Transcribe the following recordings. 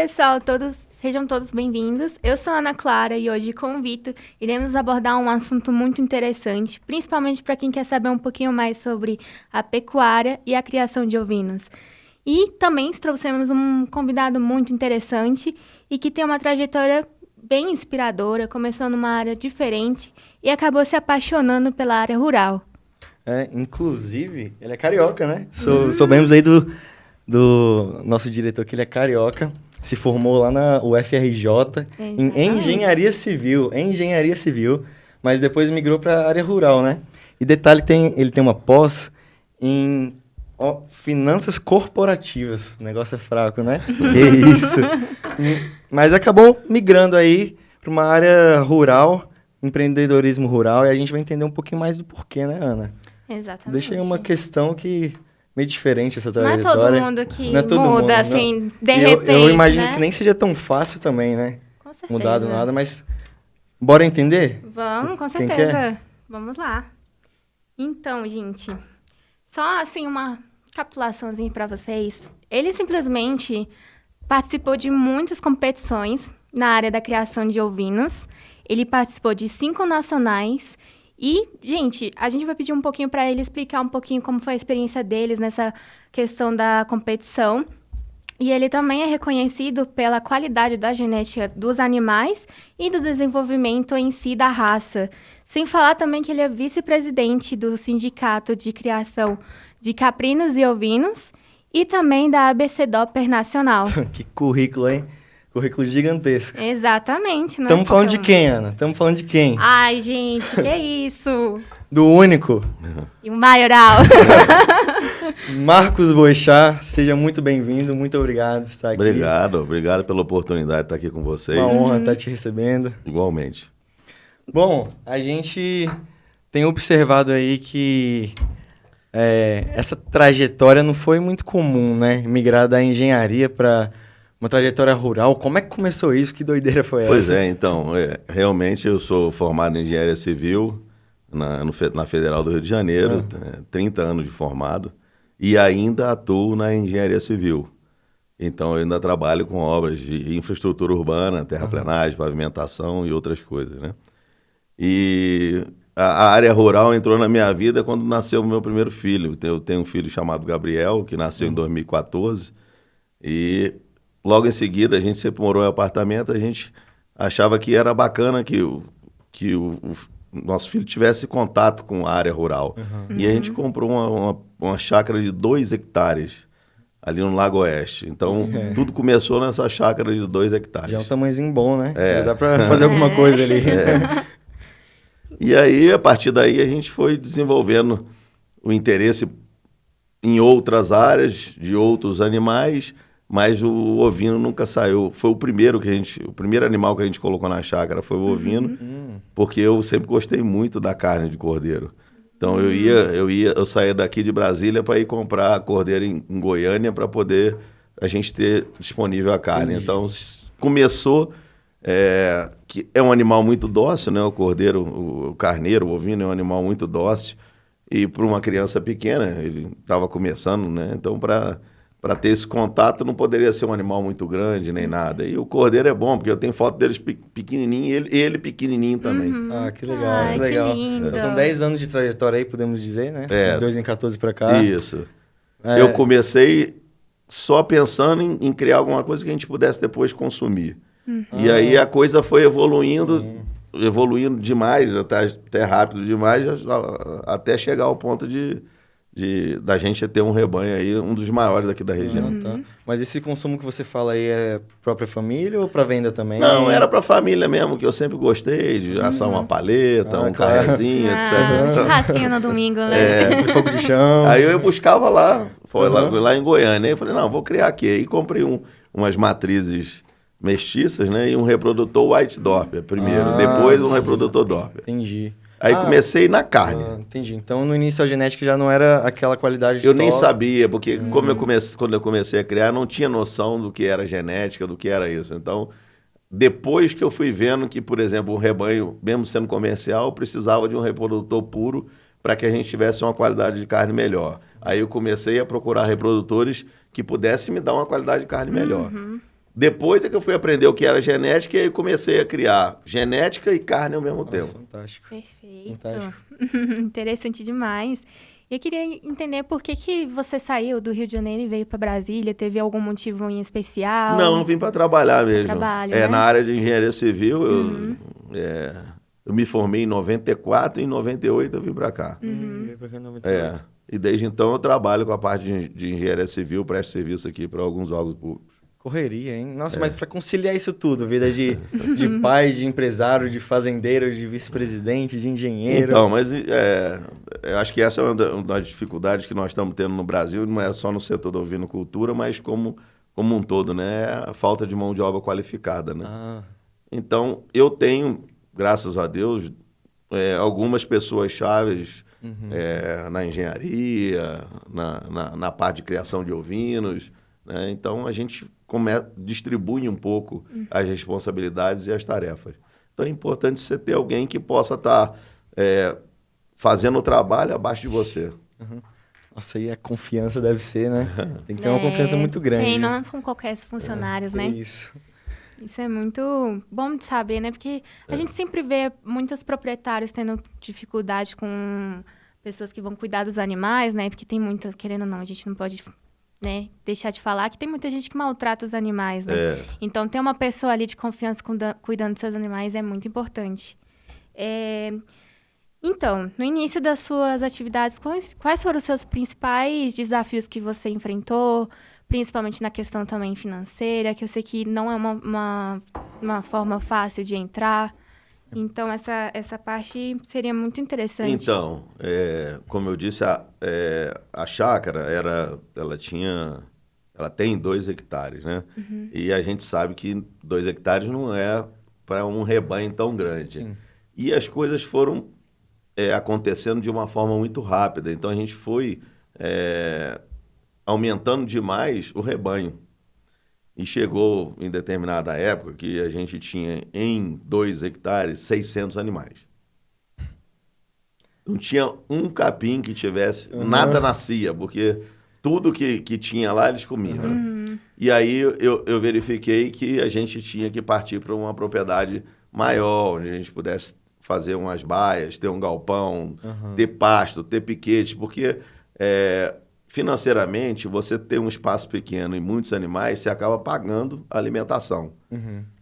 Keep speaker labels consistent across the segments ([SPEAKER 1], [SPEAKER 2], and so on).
[SPEAKER 1] pessoal, sejam todos bem-vindos. Eu sou a Ana Clara e hoje com o Vitor iremos abordar um assunto muito interessante, principalmente para quem quer saber um pouquinho mais sobre a pecuária e a criação de ovinos. E também trouxemos um convidado muito interessante e que tem uma trajetória bem inspiradora, começou numa área diferente e acabou se apaixonando pela área rural.
[SPEAKER 2] Inclusive, ele é carioca, né? Soubemos aí do nosso diretor que ele é carioca, se formou lá na UFRJ em Engenharia Civil, mas depois migrou para a área rural, né? E detalhe, ele tem uma pós em finanças corporativas. O negócio é fraco, né? Que isso! Mas acabou migrando aí para uma área rural, empreendedorismo rural, e a gente vai entender um pouquinho mais do porquê, né, Ana?
[SPEAKER 1] Exatamente.
[SPEAKER 2] Deixa aí uma questão que meio diferente essa trajetória.
[SPEAKER 1] Não é todo mundo que muda, assim, de repente,
[SPEAKER 2] eu imagino
[SPEAKER 1] né?
[SPEAKER 2] que nem seja tão fácil também, né?
[SPEAKER 1] Com certeza.
[SPEAKER 2] Mudar do nada, mas bora entender?
[SPEAKER 1] Vamos, com
[SPEAKER 2] Quem
[SPEAKER 1] certeza.
[SPEAKER 2] quer?
[SPEAKER 1] Vamos lá. Então, gente, só assim uma capitulaçãozinha para vocês. Ele simplesmente participou de muitas competições na área da criação de ovinos. Ele participou de 5 nacionais. E, gente, a gente vai pedir um pouquinho para ele explicar um pouquinho como foi a experiência deles nessa questão da competição. E ele também é reconhecido pela qualidade da genética dos animais e do desenvolvimento em si da raça. Sem falar também que ele é vice-presidente do Sindicato de Criação de Caprinos e Ovinos e também da ABC Dopper Nacional.
[SPEAKER 2] Que currículo, hein? Currículo gigantesco.
[SPEAKER 1] Exatamente.
[SPEAKER 2] Estamos falando de quem, Ana? Estamos falando de quem?
[SPEAKER 1] Ai, gente, que isso?
[SPEAKER 2] Do único.
[SPEAKER 1] E o maioral.
[SPEAKER 2] Marcos Boechat, seja muito bem-vindo, muito obrigado por estar aqui.
[SPEAKER 3] Obrigado pela oportunidade de estar aqui com vocês.
[SPEAKER 2] Uma honra estar te recebendo.
[SPEAKER 3] Igualmente.
[SPEAKER 2] Bom, a gente tem observado aí que essa trajetória não foi muito comum, né? Migrar da engenharia para uma trajetória rural. Como é que começou isso? Que doideira foi essa?
[SPEAKER 3] Pois é, então, realmente eu sou formado em Engenharia Civil na Federal do Rio de Janeiro, 30 anos de formado, e ainda atuo na Engenharia Civil. Então, eu ainda trabalho com obras de infraestrutura urbana, terraplenagem, pavimentação e outras coisas, né? E a área rural entrou na minha vida quando nasceu o meu primeiro filho. Eu tenho um filho chamado Gabriel, que nasceu em 2014, e logo em seguida a gente sempre morou em apartamento, a gente achava que era bacana que o nosso filho tivesse contato com a área rural. E a gente comprou uma chácara de 2 hectares ali no Lago Oeste. Então, tudo começou nessa chácara de 2 hectares.
[SPEAKER 2] Já é um tamanhozinho bom, né? Já dá para fazer alguma coisa ali.
[SPEAKER 3] E aí, a partir daí, a gente foi desenvolvendo o interesse em outras áreas, de outros animais, mas o ovino nunca saiu. Foi o primeiro animal que a gente colocou na chácara foi o ovino, porque eu sempre gostei muito da carne de cordeiro. Então eu saía daqui de Brasília para ir comprar cordeiro em Goiânia para poder a gente ter disponível a carne. Então começou que é um animal muito dócil, né? O cordeiro, o carneiro, o ovino é um animal muito dócil, e para uma criança pequena ele estava começando, né? Então para ter esse contato não poderia ser um animal muito grande nem nada. E o cordeiro é bom, porque eu tenho foto deles pequenininho e ele pequenininho também.
[SPEAKER 2] Ah, que legal, que legal.
[SPEAKER 1] Que lindo.
[SPEAKER 2] Então, são 10 anos de trajetória aí, podemos dizer, né? De 2014 para cá.
[SPEAKER 3] Isso. Eu comecei só pensando em criar alguma coisa que a gente pudesse depois consumir. E aí a coisa foi evoluindo demais, até rápido demais, até chegar ao ponto da gente ter um rebanho aí, um dos maiores daqui da região.
[SPEAKER 2] Tá. Mas esse consumo que você fala aí é própria família ou para venda também?
[SPEAKER 3] Não, era para família mesmo, que eu sempre gostei de assar uma paleta, um carrezinho, etc.
[SPEAKER 1] Churrasquinho no domingo, né?
[SPEAKER 2] Fogo de chão.
[SPEAKER 3] Aí eu buscava lá, lá em Goiânia. Aí eu falei, não, vou criar aqui. Aí comprei umas matrizes mestiças, né? E um reprodutor White Dorper primeiro, depois um reprodutor Dorper.
[SPEAKER 2] Entendi.
[SPEAKER 3] Aí comecei na carne.
[SPEAKER 2] Entendi. Então, no início, a genética já não era aquela qualidade de
[SPEAKER 3] Eu nem sabia, porque quando eu comecei a criar, não tinha noção do que era genética, do que era isso. Então, depois que eu fui vendo que, por exemplo, um rebanho, mesmo sendo comercial, precisava de um reprodutor puro para que a gente tivesse uma qualidade de carne melhor. Aí eu comecei a procurar reprodutores que pudessem me dar uma qualidade de carne melhor. Depois é que eu fui aprender o que era genética e aí comecei a criar genética e carne ao mesmo tempo.
[SPEAKER 2] Fantástico.
[SPEAKER 1] Perfeito.
[SPEAKER 2] Fantástico.
[SPEAKER 1] Interessante demais. Eu queria entender por que você saiu do Rio de Janeiro e veio para Brasília. Teve algum motivo em especial?
[SPEAKER 3] Não, vim para trabalhar mesmo.
[SPEAKER 1] Trabalho, né?
[SPEAKER 3] Na área de engenharia civil, eu me formei em 94 e em 98 eu vim para cá.
[SPEAKER 2] Veio pra cá em 98.
[SPEAKER 3] E desde então eu trabalho com a parte de engenharia civil, presto serviço aqui para alguns órgãos públicos.
[SPEAKER 2] Correria, hein? Nossa, mas para conciliar isso tudo, vida de pai, de empresário, de fazendeiro, de vice-presidente, de engenheiro.
[SPEAKER 3] Então, mas eu acho que essa é uma das dificuldades que nós estamos tendo no Brasil, não é só no setor da ovinocultura, mas como um todo, né? É a falta de mão de obra qualificada, né? Então, eu tenho, graças a Deus, algumas pessoas chaves na engenharia, na parte de criação de ovinos, né? Então, a gente distribui um pouco as responsabilidades e as tarefas. Então, é importante você ter alguém que possa estar fazendo o trabalho abaixo de você.
[SPEAKER 2] Nossa, aí a confiança deve ser, né? Tem que ter uma confiança muito grande.
[SPEAKER 1] Tem, não são qualquer funcionários, né?
[SPEAKER 2] Isso.
[SPEAKER 1] Isso é muito bom de saber, né? Porque a gente sempre vê muitos proprietários tendo dificuldade com pessoas que vão cuidar dos animais, né? Porque tem muito, querendo ou não, a gente não pode, né, deixar de falar que tem muita gente que maltrata os animais, né? Então, ter uma pessoa ali de confiança cuidando dos seus animais é muito importante. Então, no início das suas atividades, quais foram os seus principais desafios que você enfrentou, principalmente na questão também financeira, que eu sei que não é uma forma fácil de entrar. Então, essa parte seria muito interessante.
[SPEAKER 3] Então, como eu disse, a chácara, ela tem 2 hectares, né? E a gente sabe que 2 hectares não é para um rebanho tão grande. Sim. E as coisas foram acontecendo de uma forma muito rápida. Então, a gente foi aumentando demais o rebanho. E chegou em determinada época que a gente tinha em 2 hectares 600 animais. Não tinha um capim que tivesse, nada nascia, porque tudo que tinha lá eles comiam. E aí eu verifiquei que a gente tinha que partir para uma propriedade maior, onde a gente pudesse fazer umas baias, ter um galpão, ter pasto, ter piquete, porque financeiramente, você ter um espaço pequeno e muitos animais, você acaba pagando a alimentação.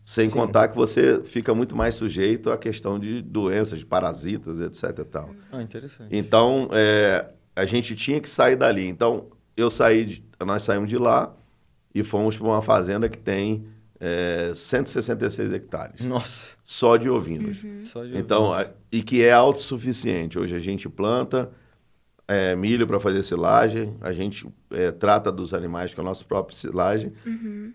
[SPEAKER 3] Sem contar que você fica muito mais sujeito à questão de doenças, de parasitas, etc. E tal.
[SPEAKER 2] Interessante.
[SPEAKER 3] Então, a gente tinha que sair dali. Então, nós saímos de lá e fomos para uma fazenda que tem 166 hectares.
[SPEAKER 2] Nossa!
[SPEAKER 3] Só de ovinos.
[SPEAKER 2] Só de
[SPEAKER 3] então,
[SPEAKER 2] ovinos.
[SPEAKER 3] E que é autossuficiente. Hoje a gente planta milho para fazer silagem, a gente trata dos animais com a nossa própria silagem.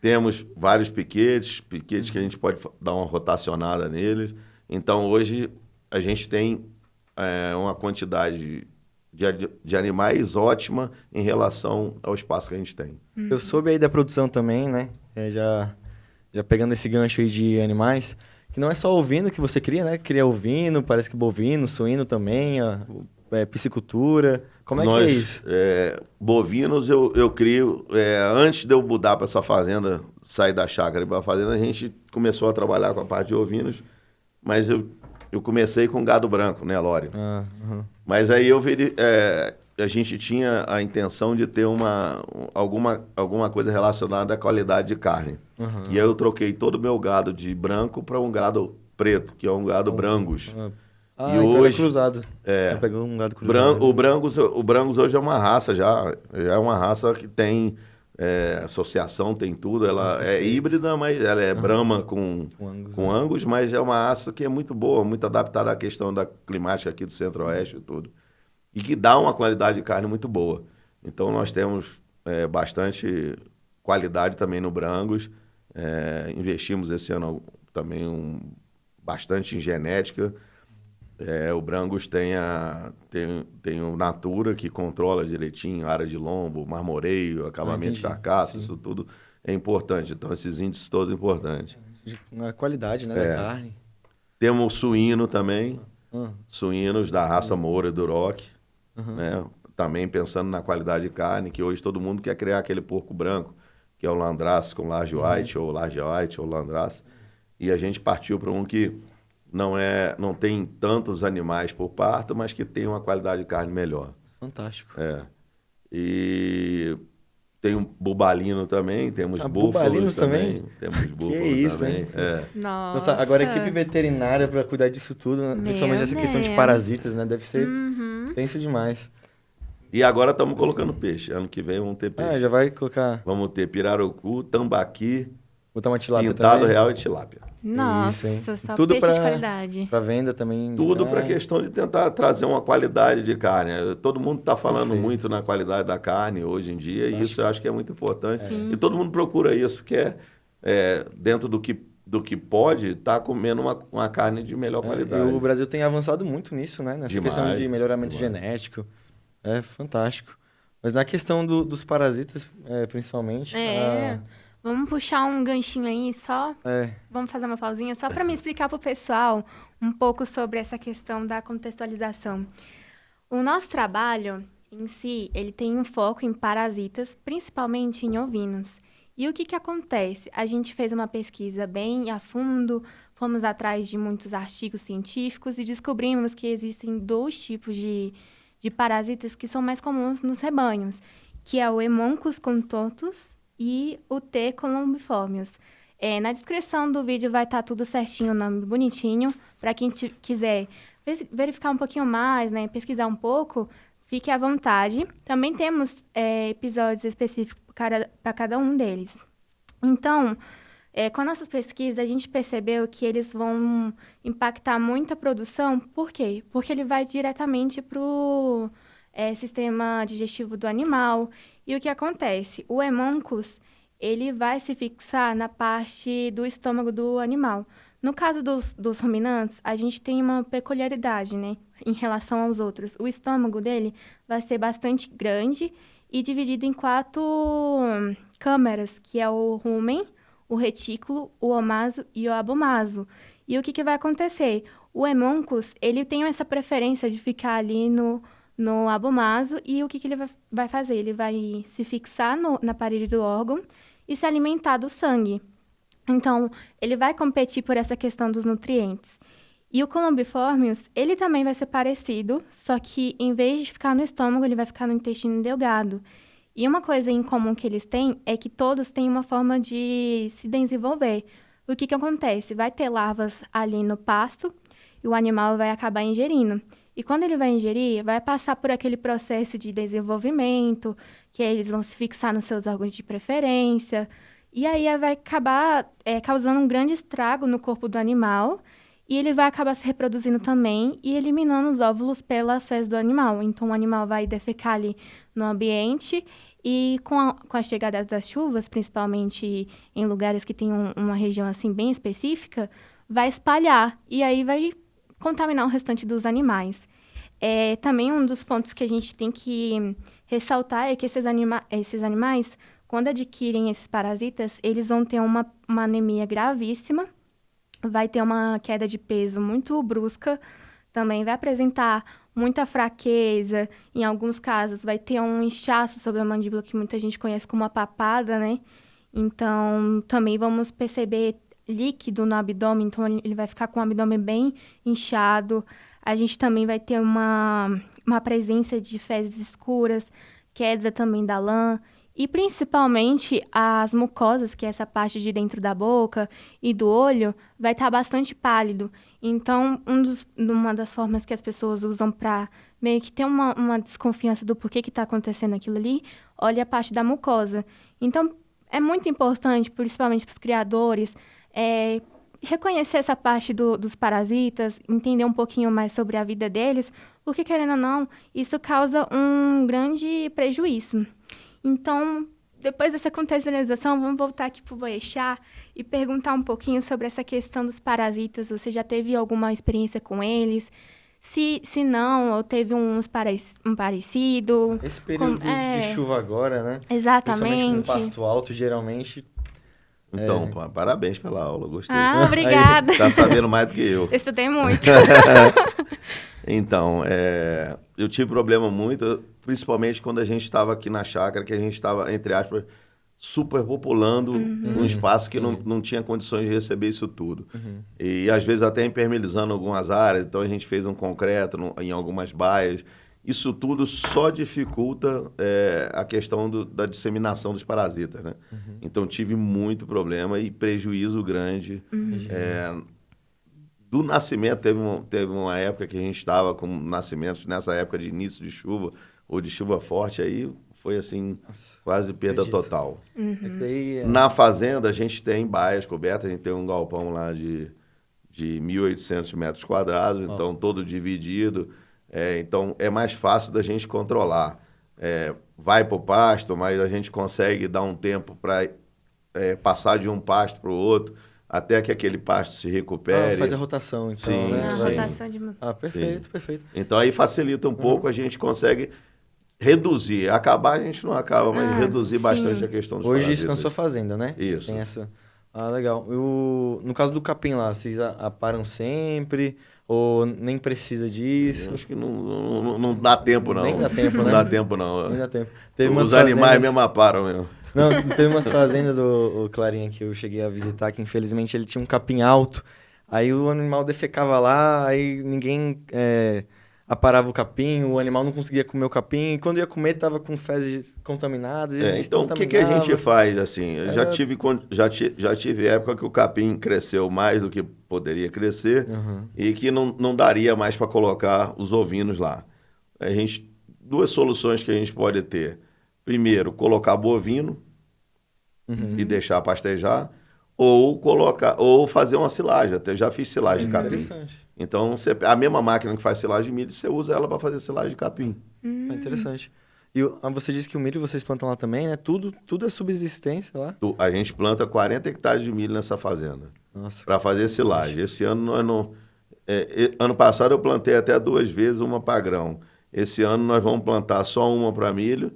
[SPEAKER 3] Temos vários piquetes que a gente pode dar uma rotacionada neles. Então, hoje, a gente tem uma quantidade de animais ótima em relação ao espaço que a gente tem.
[SPEAKER 2] Eu soube aí da produção também, né? Já pegando esse gancho aí de animais, que não é só ovino que você cria, né? Cria ovino, parece que bovino, suíno também, piscicultura. Como é que é isso?
[SPEAKER 3] Bovinos eu crio. Antes de eu mudar para essa fazenda, sair da chácara e para a fazenda, a gente começou a trabalhar com a parte de ovinos, mas eu comecei com gado branco, né, Lório? Mas aí a gente tinha a intenção de ter alguma coisa relacionada à qualidade de carne. E aí eu troquei todo o meu gado de branco para um gado preto, que é um gado Brangus.
[SPEAKER 2] E então hoje, é cruzado. Pegou um gado cruzado.
[SPEAKER 3] O Brangus hoje é uma raça já é uma raça que tem associação, tem tudo. Ela é híbrida, mas ela é Brahma com Angus, mas é uma raça que é muito boa, muito adaptada à questão da climática aqui do Centro-Oeste e tudo. E que dá uma qualidade de carne muito boa. Então, nós temos bastante qualidade também no Brangus. Investimos esse ano também bastante em genética. O Brangus tem o Natura, que controla direitinho a área de lombo, marmoreio, acabamento de carcaça, isso tudo é importante. Então, esses índices todos importantes.
[SPEAKER 2] A qualidade, né, da carne.
[SPEAKER 3] Temos suíno também, suínos da raça Moura e Duroc, né? Também pensando na qualidade de carne, que hoje todo mundo quer criar aquele porco branco, que é o Landrace com Large White, ou Large White, ou Landrace. E a gente partiu para um que não tem tantos animais por parto, mas que tem uma qualidade de carne melhor.
[SPEAKER 2] Fantástico.
[SPEAKER 3] E tem um bubalino também, temos búfalos
[SPEAKER 2] bubalinos
[SPEAKER 3] também. Temos búfalos
[SPEAKER 2] que isso,
[SPEAKER 3] também.
[SPEAKER 2] hein?
[SPEAKER 1] Nossa,
[SPEAKER 2] agora a equipe veterinária para cuidar disso tudo, né? Principalmente essa questão de parasitas, né? Deve ser tenso demais.
[SPEAKER 3] E agora estamos colocando peixe. Ano que vem vamos ter peixe.
[SPEAKER 2] Já vai colocar...
[SPEAKER 3] Vamos ter pirarucu, tambaqui,
[SPEAKER 2] Botar uma tilápia
[SPEAKER 3] pintado
[SPEAKER 2] também.
[SPEAKER 3] real e tilápia.
[SPEAKER 1] Nossa, só
[SPEAKER 2] tudo
[SPEAKER 1] peixe de qualidade.
[SPEAKER 2] Para venda também.
[SPEAKER 3] Tudo para a questão de tentar trazer uma qualidade de carne. Todo mundo está falando muito na qualidade da carne hoje em dia, e isso eu acho que é muito importante. E todo mundo procura isso, que dentro do que pode, estar comendo uma carne de melhor qualidade.
[SPEAKER 2] E o Brasil tem avançado muito nisso, né? Nessa questão de melhoramento genético. É fantástico. Mas na questão dos parasitas, principalmente...
[SPEAKER 1] Vamos puxar um ganchinho aí só? Vamos fazer uma pausinha só para me explicar para o pessoal um pouco sobre essa questão da contextualização. O nosso trabalho em si, ele tem um foco em parasitas, principalmente em ovinos. E o que acontece? A gente fez uma pesquisa bem a fundo, fomos atrás de muitos artigos científicos e descobrimos que existem 2 tipos de parasitas que são mais comuns nos rebanhos, que é o Hemoncus contortus e o T. columbiformes. Na descrição do vídeo vai estar tudo certinho, o nome bonitinho. Para quem quiser verificar um pouquinho mais, né, pesquisar um pouco, fique à vontade. Também temos episódios específicos para cada um deles. Então, com nossas pesquisas, a gente percebeu que eles vão impactar muito a produção. Por quê? Porque ele vai diretamente para o sistema digestivo do animal. E o que acontece? O Hemoncus, ele vai se fixar na parte do estômago do animal. No caso dos ruminantes, a gente tem uma peculiaridade, né, em relação aos outros. O estômago dele vai ser bastante grande e dividido em 4 câmeras, que é o rumen, o retículo, o omaso e o abomaso. E o que vai acontecer? O Hemoncus, ele tem essa preferência de ficar ali no abomaso, e o que ele vai fazer? Ele vai se fixar na parede do órgão e se alimentar do sangue. Então, ele vai competir por essa questão dos nutrientes. E o columbiformes, ele também vai ser parecido, só que em vez de ficar no estômago, ele vai ficar no intestino delgado. E uma coisa em comum que eles têm é que todos têm uma forma de se desenvolver. O que acontece? Vai ter larvas ali no pasto e o animal vai acabar ingerindo. E quando ele vai ingerir, vai passar por aquele processo de desenvolvimento, que aí eles vão se fixar nos seus órgãos de preferência. E aí vai acabar causando um grande estrago no corpo do animal. E ele vai acabar se reproduzindo também e eliminando os óvulos pelas fezes do animal. Então, o animal vai defecar ali no ambiente. E com a chegada das chuvas, principalmente em lugares que tem uma região assim bem específica, vai espalhar. E aí vai contaminar o restante dos animais. Também um dos pontos que a gente tem que ressaltar é que esses animais, quando adquirem esses parasitas, eles vão ter uma anemia gravíssima, vai ter uma queda de peso muito brusca, também vai apresentar muita fraqueza, em alguns casos vai ter um inchaço sobre a mandíbula, que muita gente conhece como uma papada, né? Então, também vamos perceber líquido no abdômen, então ele vai ficar com o abdômen bem inchado. A gente também vai ter uma presença de fezes escuras, queda também da lã, e principalmente as mucosas, que é essa parte de dentro da boca e do olho, vai estar bastante pálido. Então, uma das formas que as pessoas usam para meio que ter uma desconfiança do porquê que está acontecendo aquilo ali, olha a parte da mucosa. Então, é muito importante, principalmente para os criadores, reconhecer essa parte dos parasitas, entender um pouquinho mais sobre a vida deles, porque, querendo ou não, isso causa um grande prejuízo. Então, depois dessa contextualização, vamos voltar aqui para o Boechat e perguntar um pouquinho sobre essa questão dos parasitas. Você já teve alguma experiência com eles? Se não, ou teve um parecido?
[SPEAKER 2] Esse período de chuva agora, né?
[SPEAKER 1] Exatamente.
[SPEAKER 2] Principalmente com pasto alto, geralmente...
[SPEAKER 3] Então, parabéns pela aula, gostei.
[SPEAKER 1] Ah, obrigada.
[SPEAKER 3] Tá sabendo mais do que eu.
[SPEAKER 1] Eu estudei muito.
[SPEAKER 3] Então, eu tive problema muito, principalmente quando a gente estava aqui na chácara, que a gente estava, entre aspas, superpopulando um espaço que não tinha condições de receber isso tudo. E às vezes até impermeabilizando algumas áreas, então a gente fez um concreto em algumas baias. Isso tudo só dificulta a questão da disseminação dos parasitas, né? Então tive muito problema e prejuízo grande. Do nascimento, teve uma época que a gente estava com nascimentos, nessa época de início de chuva, ou de chuva forte, aí foi assim, quase perda total. Na fazenda, a gente tem baias cobertas, a gente tem um galpão lá de 1.800 metros quadrados, então todo dividido. Então é mais fácil da gente controlar. Vai para o pasto, mas a gente consegue dar um tempo para passar de um pasto para o outro, até que aquele pasto se recupere.
[SPEAKER 2] Faz a rotação, então.
[SPEAKER 3] Sim,
[SPEAKER 2] né?
[SPEAKER 3] sim.
[SPEAKER 1] Rotação de...
[SPEAKER 2] Perfeito, perfeito.
[SPEAKER 3] Então aí facilita um pouco, a gente consegue reduzir. Acabar a gente não acaba, mas reduzir bastante a questão dos
[SPEAKER 2] Hoje
[SPEAKER 3] parasitas.
[SPEAKER 2] isso na sua fazenda, né?
[SPEAKER 3] Isso.
[SPEAKER 2] Tem essa... legal. No caso do capim lá, vocês aparam sempre? Ou nem precisa disso?
[SPEAKER 3] Acho que não dá tempo, não.
[SPEAKER 2] Nem dá tempo, né?
[SPEAKER 3] Não dá tempo, não.
[SPEAKER 2] Nem dá tempo.
[SPEAKER 3] Os animais mesmo aparam, mesmo.
[SPEAKER 2] Não, teve umas fazendas do Clarinha que eu cheguei a visitar, que infelizmente ele tinha um capim alto. Aí o animal defecava lá, aí ninguém aparava o capim, o animal não conseguia comer o capim. E quando ia comer, tava com fezes contaminadas.
[SPEAKER 3] Então, o que a gente faz, assim? Eu já tive época que o capim cresceu mais do que poderia crescer e que não daria mais para colocar os ovinos lá. Duas soluções que a gente pode ter. Primeiro, colocar bovino e deixar pastejar, ou fazer uma silagem. Até já fiz silagem de capim.
[SPEAKER 2] Interessante.
[SPEAKER 3] Então, a mesma máquina que faz silagem de milho, você usa ela para fazer silagem de capim.
[SPEAKER 2] Interessante. E você disse que o milho vocês plantam lá também, né? Tudo é subsistência lá?
[SPEAKER 3] A gente planta 40 hectares de milho nessa fazenda para fazer silagem. Esse ano nós não... ano passado eu plantei até 2 vezes uma para grão. Esse ano nós vamos plantar só uma para milho,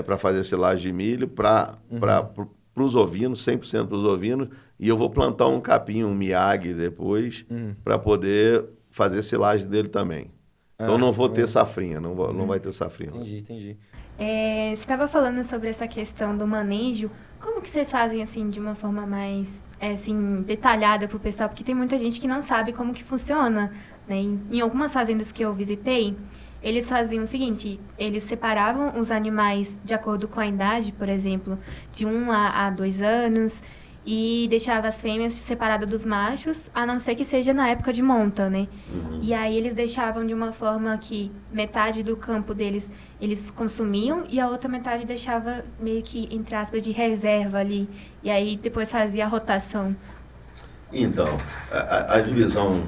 [SPEAKER 3] para fazer silagem de milho, para os ovinos, 100% para os ovinos, e eu vou plantar um capim, um miag depois, para poder fazer silagem dele também. Então não vou ter safrinha, não vai ter safrinha.
[SPEAKER 2] Entendi.
[SPEAKER 1] Você estava falando sobre essa questão do manejo. Como que vocês fazem, assim, de uma forma mais, assim, detalhada para o pessoal? Porque tem muita gente que não sabe como que funciona, né? Em algumas fazendas que eu visitei, eles faziam o seguinte, eles separavam os animais de acordo com a idade, por exemplo, de 1 a 2 anos, e deixava as fêmeas separadas dos machos, a não ser que seja na época de monta, né? E aí eles deixavam de uma forma que metade do campo deles eles consumiam e a outra metade deixava meio que, entre aspas, de reserva ali. E aí depois fazia a rotação.
[SPEAKER 3] Então, a divisão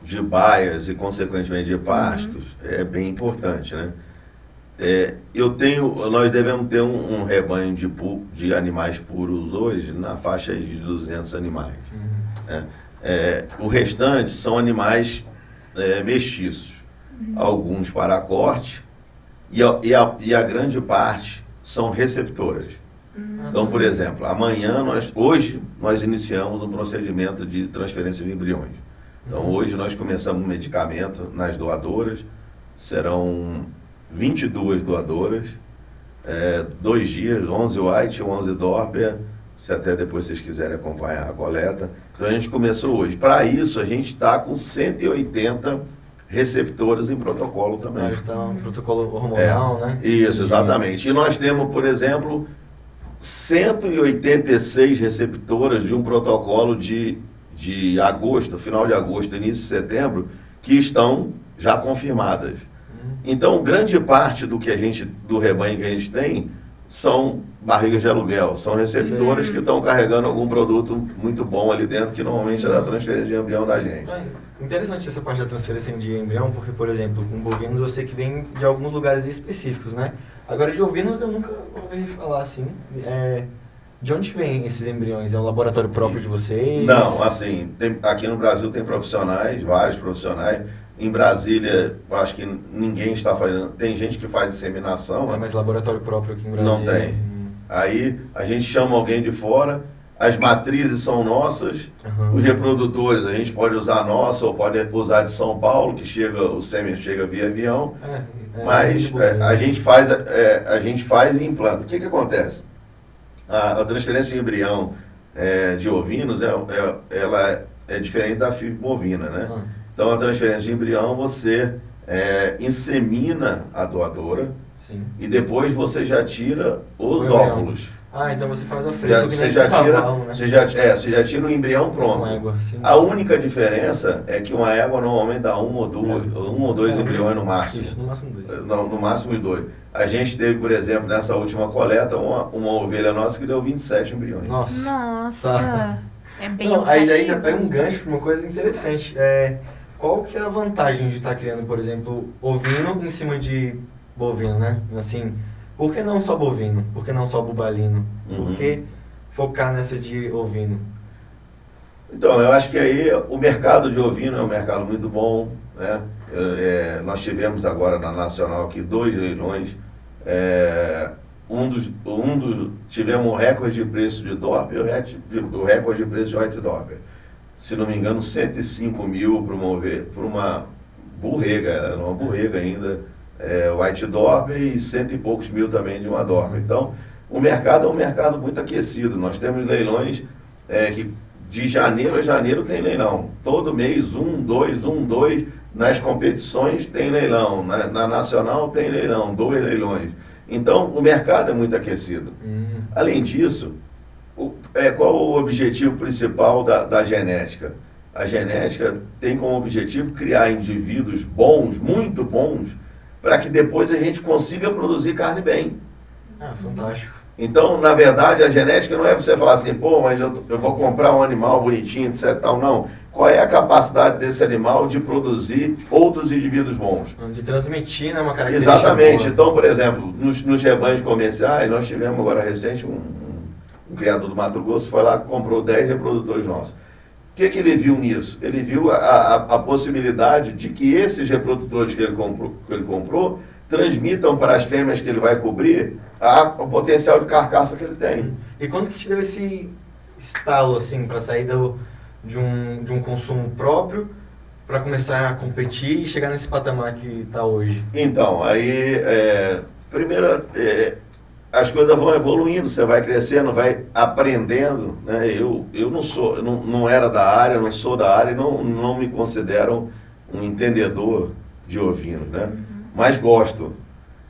[SPEAKER 3] de baias e, consequentemente, de pastos é bem importante, né? Nós devemos ter um rebanho de animais puros hoje na faixa de 200 animais. Né? O restante são animais mestiços, alguns para corte e a grande parte são receptoras. Então, por exemplo, hoje nós iniciamos um procedimento de transferência de embriões. Então, hoje nós começamos um medicamento nas doadoras, serão 22 doadoras, 2 dias, 11 white, 11 dorper, se até depois vocês quiserem acompanhar a coleta. Então, a gente começou hoje. Para isso, a gente está com 180 receptores em protocolo também.
[SPEAKER 2] Está um protocolo hormonal, né?
[SPEAKER 3] Isso, exatamente. E nós temos, por exemplo, 186 receptoras de um protocolo de agosto, final de agosto, início de setembro, que estão já confirmadas. Então, grande parte do rebanho que a gente tem são barrigas de aluguel, são receptores que estão carregando algum produto muito bom ali dentro, que normalmente é da transferência de embrião da gente.
[SPEAKER 2] Interessante essa parte da transferência de embrião, porque, por exemplo, com bovinos eu sei que vem de alguns lugares específicos, né? Agora, de ovinos eu nunca ouvi falar assim. De onde que vem esses embriões? É um laboratório próprio de vocês?
[SPEAKER 3] Não, assim, aqui no Brasil tem profissionais, vários profissionais. Em Brasília, acho que ninguém está fazendo. Tem gente que faz inseminação.
[SPEAKER 2] Mas laboratório próprio aqui em Brasília?
[SPEAKER 3] Não tem. Aí a gente chama alguém de fora, as matrizes são nossas, os reprodutores a gente pode usar nossa ou pode usar de São Paulo, que o sêmen chega via avião, mas a gente faz e implanta. O que acontece? a transferência de embrião de ovinos, ela é diferente da FIV bovina, né? Então, a transferência de embrião, você insemina a doadora.
[SPEAKER 2] Sim.
[SPEAKER 3] E depois você já tira os óvulos.
[SPEAKER 2] Então você faz a fresca
[SPEAKER 3] você já tira o embrião pronto. A única diferença é que uma égua normalmente dá um ou dois embriões no máximo.
[SPEAKER 2] Isso, no máximo 2.
[SPEAKER 3] Não, no máximo 2. A gente teve, por exemplo, nessa última coleta, uma ovelha nossa que deu 27 embriões.
[SPEAKER 1] Nossa!
[SPEAKER 2] Tá.
[SPEAKER 1] É bem
[SPEAKER 2] aí já pega um gancho para uma coisa interessante. Qual que é a vantagem de estar criando, por exemplo, ovino em cima de bovino, né? Assim, por que não só bovino? Por que não só bubalino? Por que focar nessa de ovino?
[SPEAKER 3] Então, eu acho que aí o mercado de ovino é um mercado muito bom, né? Nós tivemos agora na Nacional aqui 2 leilões. Tivemos um recorde de preço de Dorper e o recorde de preço de White Dorper. Se não me engano, 105 mil para uma burrega, era uma burrega ainda, White Dorper, e 100 e poucos mil também de uma Dorper. Então, o mercado é um mercado muito aquecido. Nós temos leilões que de janeiro a janeiro tem leilão. Todo mês, 1, 2. Nas competições tem leilão. Na Nacional tem leilão, 2 leilões. Então, o mercado é muito aquecido. Além disso, qual o objetivo principal da genética? A genética tem como objetivo criar indivíduos bons, muito bons, para que depois a gente consiga produzir carne bem.
[SPEAKER 2] Fantástico.
[SPEAKER 3] Então, na verdade, a genética não é para você falar assim, mas eu vou comprar um animal bonitinho, etc. Tal. Não. Qual é a capacidade desse animal de produzir outros indivíduos bons?
[SPEAKER 2] De transmitir, né, uma característica.
[SPEAKER 3] Exatamente.
[SPEAKER 2] Boa.
[SPEAKER 3] Então, por exemplo, nos rebanhos comerciais, nós tivemos agora recente um criador do Mato Grosso, foi lá e comprou 10 reprodutores nossos. O que ele viu nisso? Ele viu a possibilidade de que esses reprodutores que ele comprou transmitam para as fêmeas que ele vai cobrir o potencial de carcaça que ele tem.
[SPEAKER 2] E quando que te deu esse estalo, assim, para sair de um consumo próprio para começar a competir e chegar nesse patamar que está hoje?
[SPEAKER 3] Então, aí, primeiro, as coisas vão evoluindo, você vai crescendo, vai aprendendo, né? Eu não era da área, eu não sou da área, não me considero um entendedor de ovino, né? Mas gosto.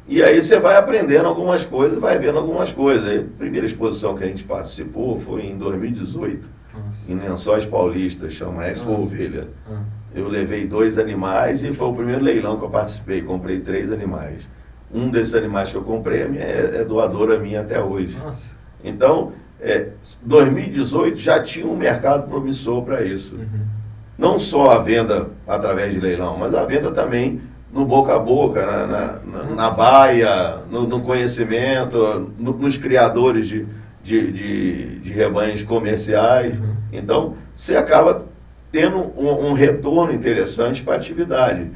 [SPEAKER 3] E aí você vai aprendendo algumas coisas, vai vendo algumas coisas. A primeira exposição que a gente participou foi em 2018, em Lençóis Paulistas, chama Expo Ovelha. Eu levei 2 animais e foi o primeiro leilão que eu participei, comprei 3 animais. Um desses animais que eu comprei é doadora minha até hoje.
[SPEAKER 2] Nossa.
[SPEAKER 3] Então, 2018 já tinha um mercado promissor para isso. Não só a venda através de leilão, mas a venda também no boca a boca, na baia, no conhecimento, nos criadores de rebanhos comerciais. Então, você acaba tendo um retorno interessante para a atividade.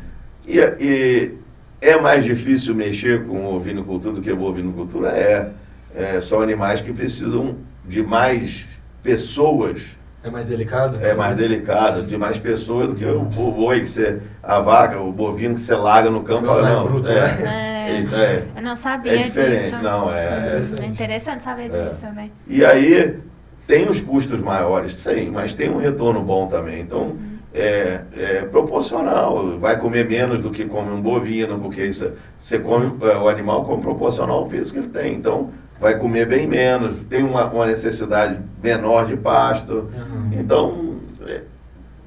[SPEAKER 3] E é mais difícil mexer com ovinocultura do que bovinocultura? São animais que precisam de mais pessoas.
[SPEAKER 2] É mais delicado?
[SPEAKER 3] É mais delicado, de mais pessoas do que o boi, a vaca, o bovino que você larga no campo e fala, não,
[SPEAKER 2] bruto,
[SPEAKER 1] eu não sabia disso.
[SPEAKER 3] É diferente, não,
[SPEAKER 1] É interessante saber disso, né?
[SPEAKER 3] E aí, tem os custos maiores, sim, mas tem um retorno bom também. Então, é proporcional, vai comer menos do que come um bovino, porque você come, o animal come proporcional ao peso que ele tem. Então, vai comer bem menos, tem uma necessidade menor de pasto. Então,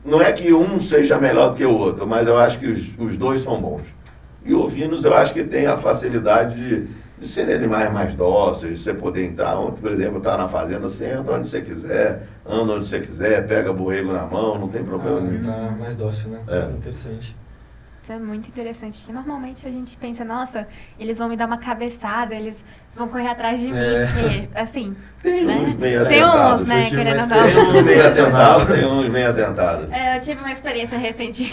[SPEAKER 3] não é que um seja melhor do que o outro, mas eu acho que os dois são bons. E ovinos eu acho que tem a facilidade de serem animais mais dóceis, de você poder entrar, por exemplo, estar na fazenda, senta onde você quiser, anda onde você quiser, pega borrego na mão, não tem problema nenhum.
[SPEAKER 2] Tá mais dócil, né? Interessante.
[SPEAKER 1] Isso é muito interessante, porque normalmente a gente pensa, nossa, eles vão me dar uma cabeçada, eles vão correr atrás de mim, porque, assim...
[SPEAKER 3] Tem
[SPEAKER 1] né?
[SPEAKER 3] uns meio
[SPEAKER 1] tem
[SPEAKER 3] atentados.
[SPEAKER 1] Uns, né, querendo ou não.
[SPEAKER 3] Tem uns meio atentados, tem uns meio atentados.
[SPEAKER 1] Eu tive uma experiência recente.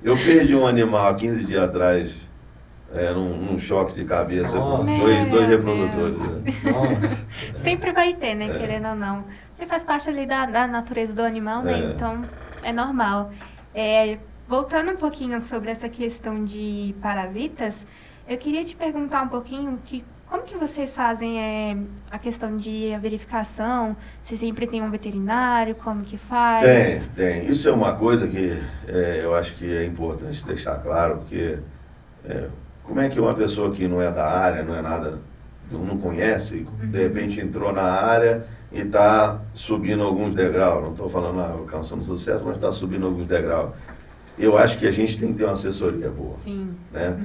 [SPEAKER 3] Eu perdi um animal há 15 dias atrás, num choque de cabeça, com dois reprodutores.
[SPEAKER 2] Nossa.
[SPEAKER 1] Sempre vai ter, né, querendo ou não. Porque faz parte ali da natureza do animal, né, então é normal. Voltando um pouquinho sobre essa questão de parasitas, eu queria te perguntar um pouquinho como que vocês fazem a questão de a verificação? Se sempre tem um veterinário, como que faz?
[SPEAKER 3] Tem. Isso é uma coisa que eu acho que é importante deixar claro, porque como é que uma pessoa que não é da área, não é nada, não conhece, de repente entrou na área e está subindo alguns degraus, não estou falando alcançando sucesso, mas está subindo alguns degraus. Eu acho que a gente tem que ter uma assessoria boa.
[SPEAKER 1] Sim.
[SPEAKER 3] Né?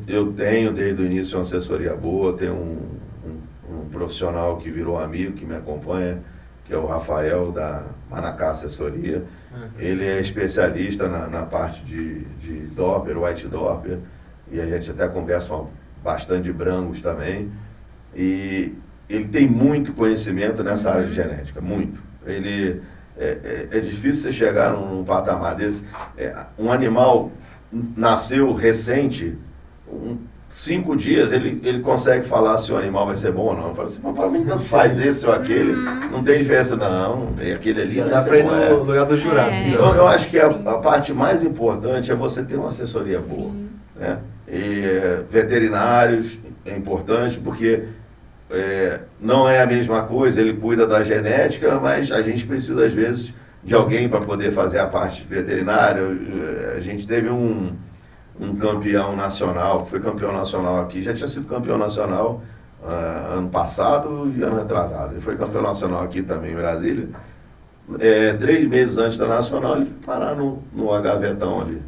[SPEAKER 3] Eu tenho desde o início uma assessoria boa, tenho um profissional que virou amigo, que me acompanha, que é o Rafael da Manacá Assessoria. Ele é especialista na parte de Doppler, White Doppler, e a gente até conversa bastante de Brangos também. E ele tem muito conhecimento nessa área de genética, muito. Ele... É difícil você chegar num patamar desse. Um animal nasceu recente, 5 dias, ele consegue falar se o animal vai ser bom ou não. Eu falo assim, mas para mim tanto faz esse ou aquele, não tem diferença não, aquele ali
[SPEAKER 2] já
[SPEAKER 3] vai
[SPEAKER 2] dá
[SPEAKER 3] ser
[SPEAKER 2] para ir
[SPEAKER 3] bom.
[SPEAKER 2] no lugar dos jurados.
[SPEAKER 3] Então eu acho que a parte mais importante é você ter uma assessoria boa. Né? E veterinários é importante porque... não é a mesma coisa, ele cuida da genética, mas a gente precisa, às vezes, de alguém para poder fazer a parte veterinária. A gente teve um campeão nacional, foi campeão nacional aqui, já tinha sido campeão nacional ano passado e ano retrasado. Ele foi campeão nacional aqui também em Brasília. 3 meses antes da nacional, ele foi parar no Agavetão ali.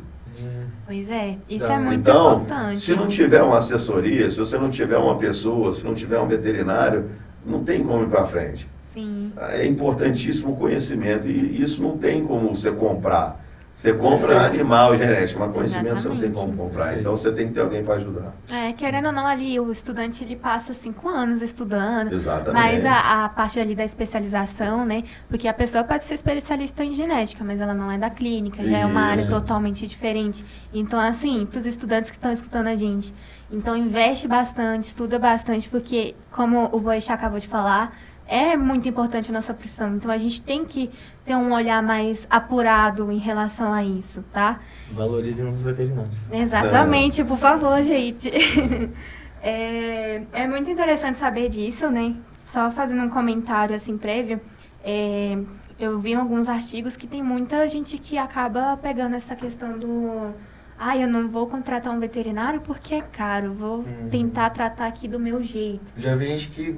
[SPEAKER 1] Pois é, isso é muito
[SPEAKER 3] então,
[SPEAKER 1] importante.
[SPEAKER 3] Se não tiver uma assessoria, se você não tiver uma pessoa, se não tiver um veterinário, não tem como ir para frente.
[SPEAKER 1] Sim.
[SPEAKER 3] É importantíssimo o conhecimento e isso não tem como você comprar. Você compra animal genético, mas conhecimento você não tem como comprar. Então você tem que ter alguém para ajudar.
[SPEAKER 1] Querendo ou não, ali o estudante ele passa 5 anos estudando.
[SPEAKER 3] Exatamente.
[SPEAKER 1] Mas a parte ali da especialização, né? Porque a pessoa pode ser especialista em genética, mas ela não é da clínica, já é uma área totalmente diferente. Então, assim, para os estudantes que estão escutando a gente, então investe bastante, estuda bastante, porque, como o Boixá acabou de falar, é muito importante a nossa profissão. Então, a gente tem que ter um olhar mais apurado em relação a isso, tá?
[SPEAKER 2] Valorizem os veterinários.
[SPEAKER 1] Exatamente, por favor, gente. É muito interessante saber disso, né? Só fazendo um comentário, assim, prévio. Eu vi em alguns artigos que tem muita gente que acaba pegando essa questão do... eu não vou contratar um veterinário porque é caro, vou tentar tratar aqui do meu jeito.
[SPEAKER 2] Já vi gente que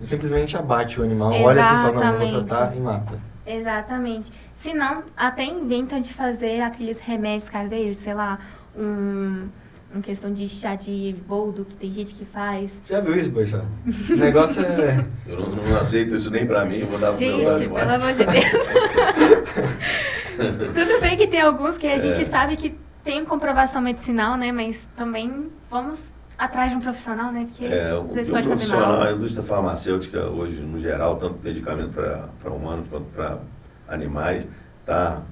[SPEAKER 2] simplesmente abate o animal, olha assim e fala, não, vou tratar e mata.
[SPEAKER 1] Exatamente. Se não, até inventam de fazer aqueles remédios caseiros, sei lá, uma questão de chá de boldo, que tem gente que faz.
[SPEAKER 2] Já viu isso, Boixá? O negócio é...
[SPEAKER 3] Eu não aceito isso nem pra mim, eu vou dar pro meu
[SPEAKER 1] Gente, pelo amor de Deus. Tudo bem que tem alguns que a gente sabe que tem comprovação medicinal, né? Mas também vamos atrás de um profissional, né? Porque às vezes pode fazer mal.
[SPEAKER 3] A indústria farmacêutica hoje, no geral, tanto medicamento para humanos quanto para animais, está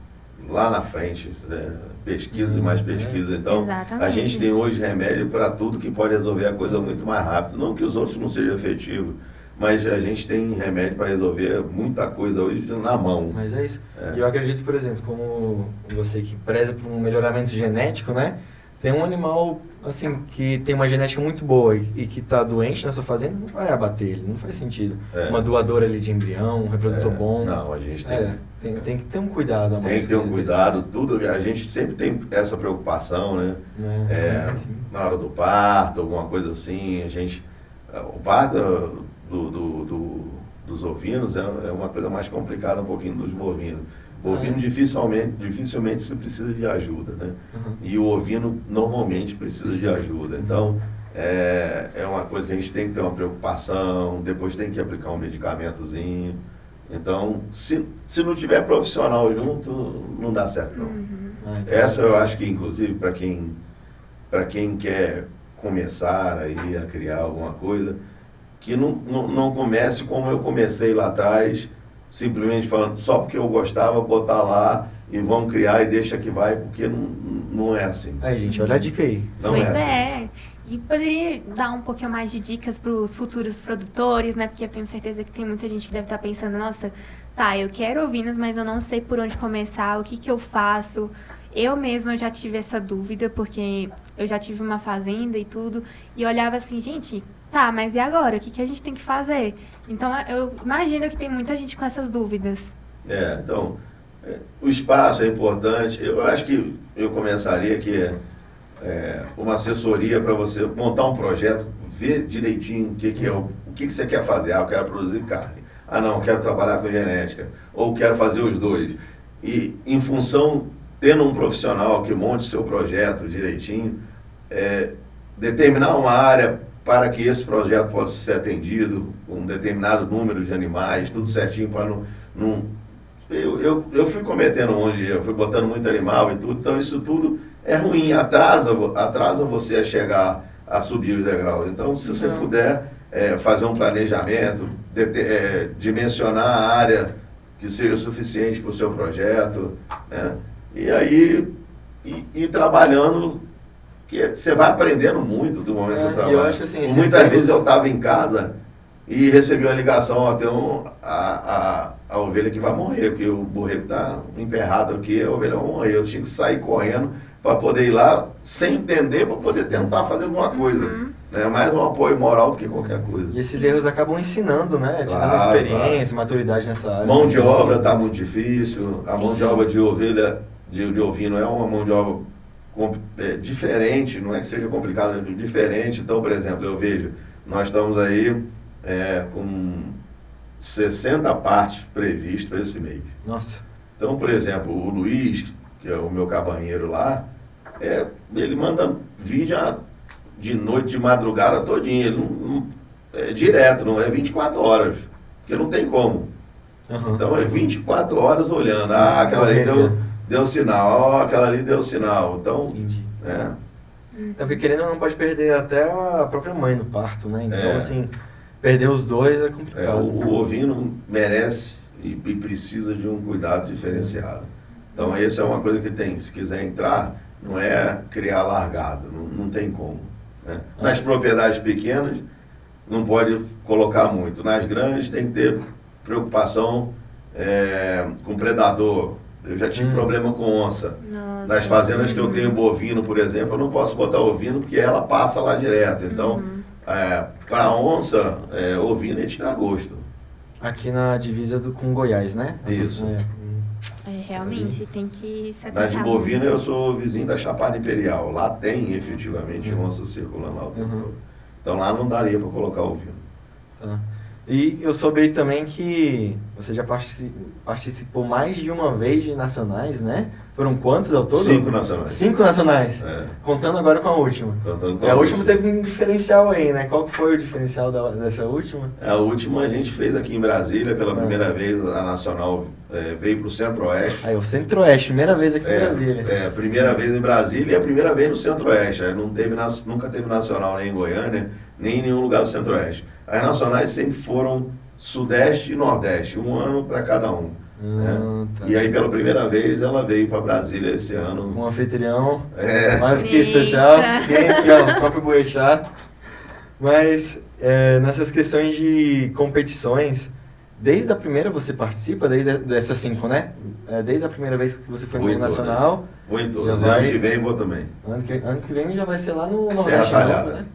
[SPEAKER 3] lá na frente, né? Pesquisa e mais pesquisa. Então,
[SPEAKER 1] Exatamente.
[SPEAKER 3] A gente tem hoje remédio para tudo que pode resolver a coisa muito mais rápido. Não que os outros não sejam efetivos, mas a gente tem remédio para resolver muita coisa hoje na mão.
[SPEAKER 2] Mas é isso. E eu acredito, por exemplo, como você que preza por um melhoramento genético, né? Tem um animal, assim, que tem uma genética muito boa e que está doente na sua fazenda, não vai abater ele, não faz sentido. Uma doadora ali de embrião, um reprodutor bom.
[SPEAKER 3] Não, a gente
[SPEAKER 2] tem que ter um cuidado a mais.
[SPEAKER 3] Tem que ter um cuidado, tudo. A gente sempre tem essa preocupação, né?
[SPEAKER 2] Sim.
[SPEAKER 3] Na hora do parto, alguma coisa assim, a gente... O parto dos ovinos é uma coisa mais complicada um pouquinho dos bovinos. O ovino dificilmente se precisa de ajuda, né? E o ovino normalmente precisa de ajuda. Então, é uma coisa que a gente tem que ter uma preocupação, depois tem que aplicar um medicamentozinho. Então, se não tiver profissional junto, não dá certo, não. Essa eu acho que, inclusive, para quem quer começar aí a criar alguma coisa, que não comece como eu comecei lá atrás, simplesmente falando, só porque eu gostava, botar lá e vamos criar e deixa que vai, porque não é assim.
[SPEAKER 2] Aí, gente, olha a dica aí.
[SPEAKER 1] Pois é. E poderia dar um pouquinho mais de dicas para os futuros produtores, né? Porque eu tenho certeza que tem muita gente que deve estar pensando, nossa, eu quero ovinos, mas eu não sei por onde começar, o que eu faço. Eu mesma já tive essa dúvida, porque eu já tive uma fazenda e tudo, e eu olhava assim, gente, tá, mas e agora? O que a gente tem que fazer? Então, eu imagino que tem muita gente com essas dúvidas.
[SPEAKER 3] Então, o espaço é importante. Eu acho que eu começaria que uma assessoria para você montar um projeto, ver direitinho o que você quer fazer. Eu quero produzir carne. Não, eu quero trabalhar com genética. Ou quero fazer os dois. E, em função, tendo um profissional que monte seu projeto direitinho, determinar uma área para que esse projeto possa ser atendido, com um determinado número de animais, tudo certinho para não... Eu fui cometendo um monte de erro, fui botando muito animal e tudo, então isso tudo é ruim, atrasa você a chegar a subir os degraus. Então, se você puder fazer um planejamento, dimensionar a área que seja suficiente para o seu projeto, né? E aí, ir trabalhando, que você vai aprendendo muito do momento do trabalho.
[SPEAKER 2] Eu acho que, assim,
[SPEAKER 3] muitas vezes eu estava em casa e recebi uma ligação, tem a ovelha que vai morrer, porque o borrego está emperrado aqui, a ovelha vai morrer. Eu tinha que sair correndo para poder ir lá, sem entender, para poder tentar fazer alguma coisa. É mais um apoio moral do que qualquer coisa.
[SPEAKER 2] E esses erros acabam ensinando, né? Te dando experiência, maturidade nessa área.
[SPEAKER 3] Mão de obra está muito difícil. A mão de obra de ovelha, de ovino, é uma mão de obra diferente, não é que seja complicado, é diferente. Então, por exemplo, eu vejo, nós estamos aí com 60 partes previstas para esse mês.
[SPEAKER 2] Nossa.
[SPEAKER 3] Então, por exemplo, o Luiz, que é o meu cabanheiro lá, ele manda vídeo de noite, de madrugada todinha, ele direto, não é 24 horas, porque não tem como. Então, é 24 horas olhando, aquela ali deu sinal, aquela ali deu sinal. Então,
[SPEAKER 2] porque querendo não pode perder até a própria mãe no parto, né? Então, assim, perder os dois é complicado.
[SPEAKER 3] O ovino merece e precisa de um cuidado diferenciado. Então, essa é uma coisa que tem, se quiser entrar, não é criar largado, não tem como. Né? Nas propriedades pequenas, não pode colocar muito. Nas grandes, tem que ter preocupação com predador. Eu já tive problema com onça.
[SPEAKER 1] Nossa.
[SPEAKER 3] Nas fazendas que eu tenho bovino, por exemplo, eu não posso botar ovino porque ela passa lá direto. Então, para onça, ovino é tirar gosto.
[SPEAKER 2] Aqui na divisa com Goiás, né?
[SPEAKER 3] Isso.
[SPEAKER 1] Realmente, tem que se
[SPEAKER 3] Na de bovino, eu sou vizinho da Chapada Imperial. Lá tem, efetivamente, onça circulando lá o tempo todo. Então, lá não daria para colocar ovino.
[SPEAKER 2] E eu soube também que você já participou mais de uma vez de nacionais, né? Foram quantos ao todo?
[SPEAKER 3] 5 nacionais.
[SPEAKER 2] 5 nacionais. Contando agora com a última. A última teve um diferencial aí, né? Qual que foi o diferencial dessa última?
[SPEAKER 3] A última a gente fez aqui em Brasília, pela primeira vez, a nacional veio para o Centro-Oeste.
[SPEAKER 2] O Centro-Oeste, primeira vez aqui em Brasília.
[SPEAKER 3] Primeira vez em Brasília e a primeira vez no Centro-Oeste. Nunca teve nacional nem em Goiânia, nem em nenhum lugar do Centro-Oeste. As nacionais sempre foram Sudeste e Nordeste, um ano para cada um. Tá. E aí, pela primeira vez, ela veio para Brasília esse ano.
[SPEAKER 2] Um anfitrião, mais que especial, que é o próprio Boechat. Mas, nessas questões de competições, desde a primeira você participa, desde dessas 5, né? Desde a primeira vez que você foi no Nacional.
[SPEAKER 3] Vou em todas. Ano que vem vou também.
[SPEAKER 2] Ano que vem já vai ser lá no Nordeste.
[SPEAKER 3] Serra Talhada.
[SPEAKER 2] Né?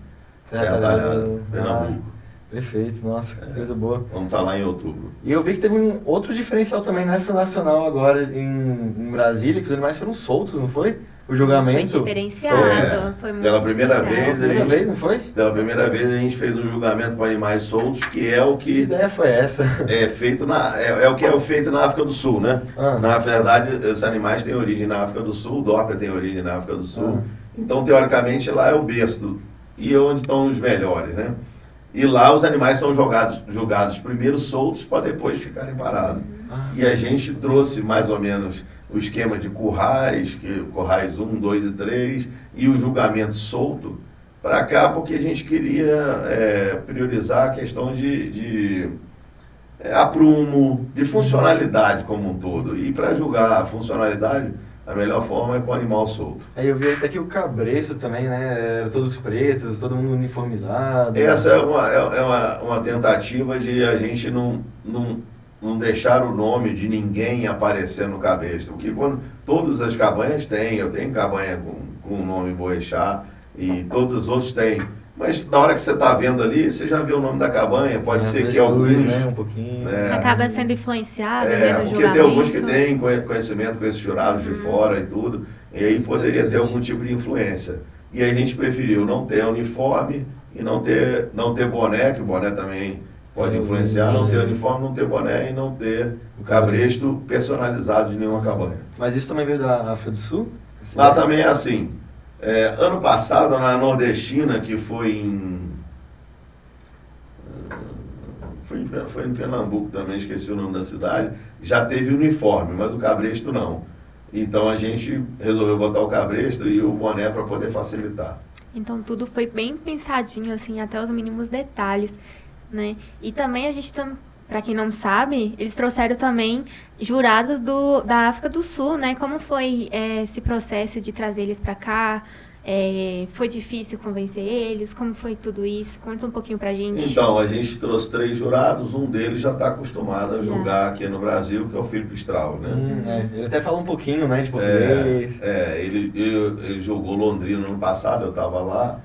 [SPEAKER 3] Serra Talhada, Pernambuco.
[SPEAKER 2] Perfeito, nossa, coisa boa.
[SPEAKER 3] Vamos estar lá em outubro.
[SPEAKER 2] E eu vi que teve um outro diferencial também nessa nacional agora em Brasília, que os animais foram soltos, não foi? O julgamento.
[SPEAKER 1] Foi diferenciado. Foi muito
[SPEAKER 3] Pela primeira vez,
[SPEAKER 2] não foi?
[SPEAKER 3] Pela primeira vez a gente fez um julgamento para animais soltos, que é o que...
[SPEAKER 2] Que ideia foi essa?
[SPEAKER 3] É feito o que é feito na África do Sul, né? Na verdade, esses animais têm origem na África do Sul, o Doppler tem origem na África do Sul. Então, teoricamente, lá é o berço e onde estão os melhores, né? E lá os animais são julgados primeiro soltos para depois ficarem parados. E a gente trouxe mais ou menos o esquema de currais, currais 1, 2 e 3, e o julgamento solto para cá, porque a gente queria priorizar a questão de aprumo, de funcionalidade como um todo. E para julgar a funcionalidade, a melhor forma é com o animal solto.
[SPEAKER 2] Aí eu vi até que o cabresto também, né? Era todos pretos, todo mundo uniformizado.
[SPEAKER 3] Essa é uma tentativa de a gente não deixar o nome de ninguém aparecer no cabresto. Porque quando todas as cabanhas têm, eu tenho cabanha com o nome Boechat e todos os outros têm. Mas na hora que você está vendo ali, você já vê o nome da cabanha, pode ser que alguns...
[SPEAKER 2] né, um pouquinho.
[SPEAKER 1] Acaba sendo influenciado, né, no
[SPEAKER 3] porque
[SPEAKER 1] julgamento.
[SPEAKER 3] tem alguns que têm conhecimento com esses jurados de fora e tudo, e aí poderia ter algum tipo de influência. E aí a gente preferiu não ter uniforme e não ter boné, que o boné também pode influenciar, não ter uniforme, não ter boné e não ter o cabresto personalizado de nenhuma cabanha.
[SPEAKER 2] Mas isso também veio da África do Sul?
[SPEAKER 3] Lá também é assim. Ano passado, na Nordestina, que foi em Pernambuco também, esqueci o nome da cidade, já teve uniforme, mas o cabresto não. Então a gente resolveu botar o cabresto e o boné para poder facilitar.
[SPEAKER 1] Então tudo foi bem pensadinho, assim, até os mínimos detalhes, né? E também a gente, para quem não sabe, eles trouxeram também jurados da África do Sul, né? Como foi esse processo de trazer eles para cá? Foi difícil convencer eles? Como foi tudo isso? Conta um pouquinho pra gente.
[SPEAKER 3] Então, a gente trouxe 3 jurados, um deles já está acostumado a julgar aqui no Brasil, que é o Filipe Strauss, né?
[SPEAKER 2] Ele até fala um pouquinho, né, de português.
[SPEAKER 3] Ele jogou Londrina no ano passado, eu estava lá,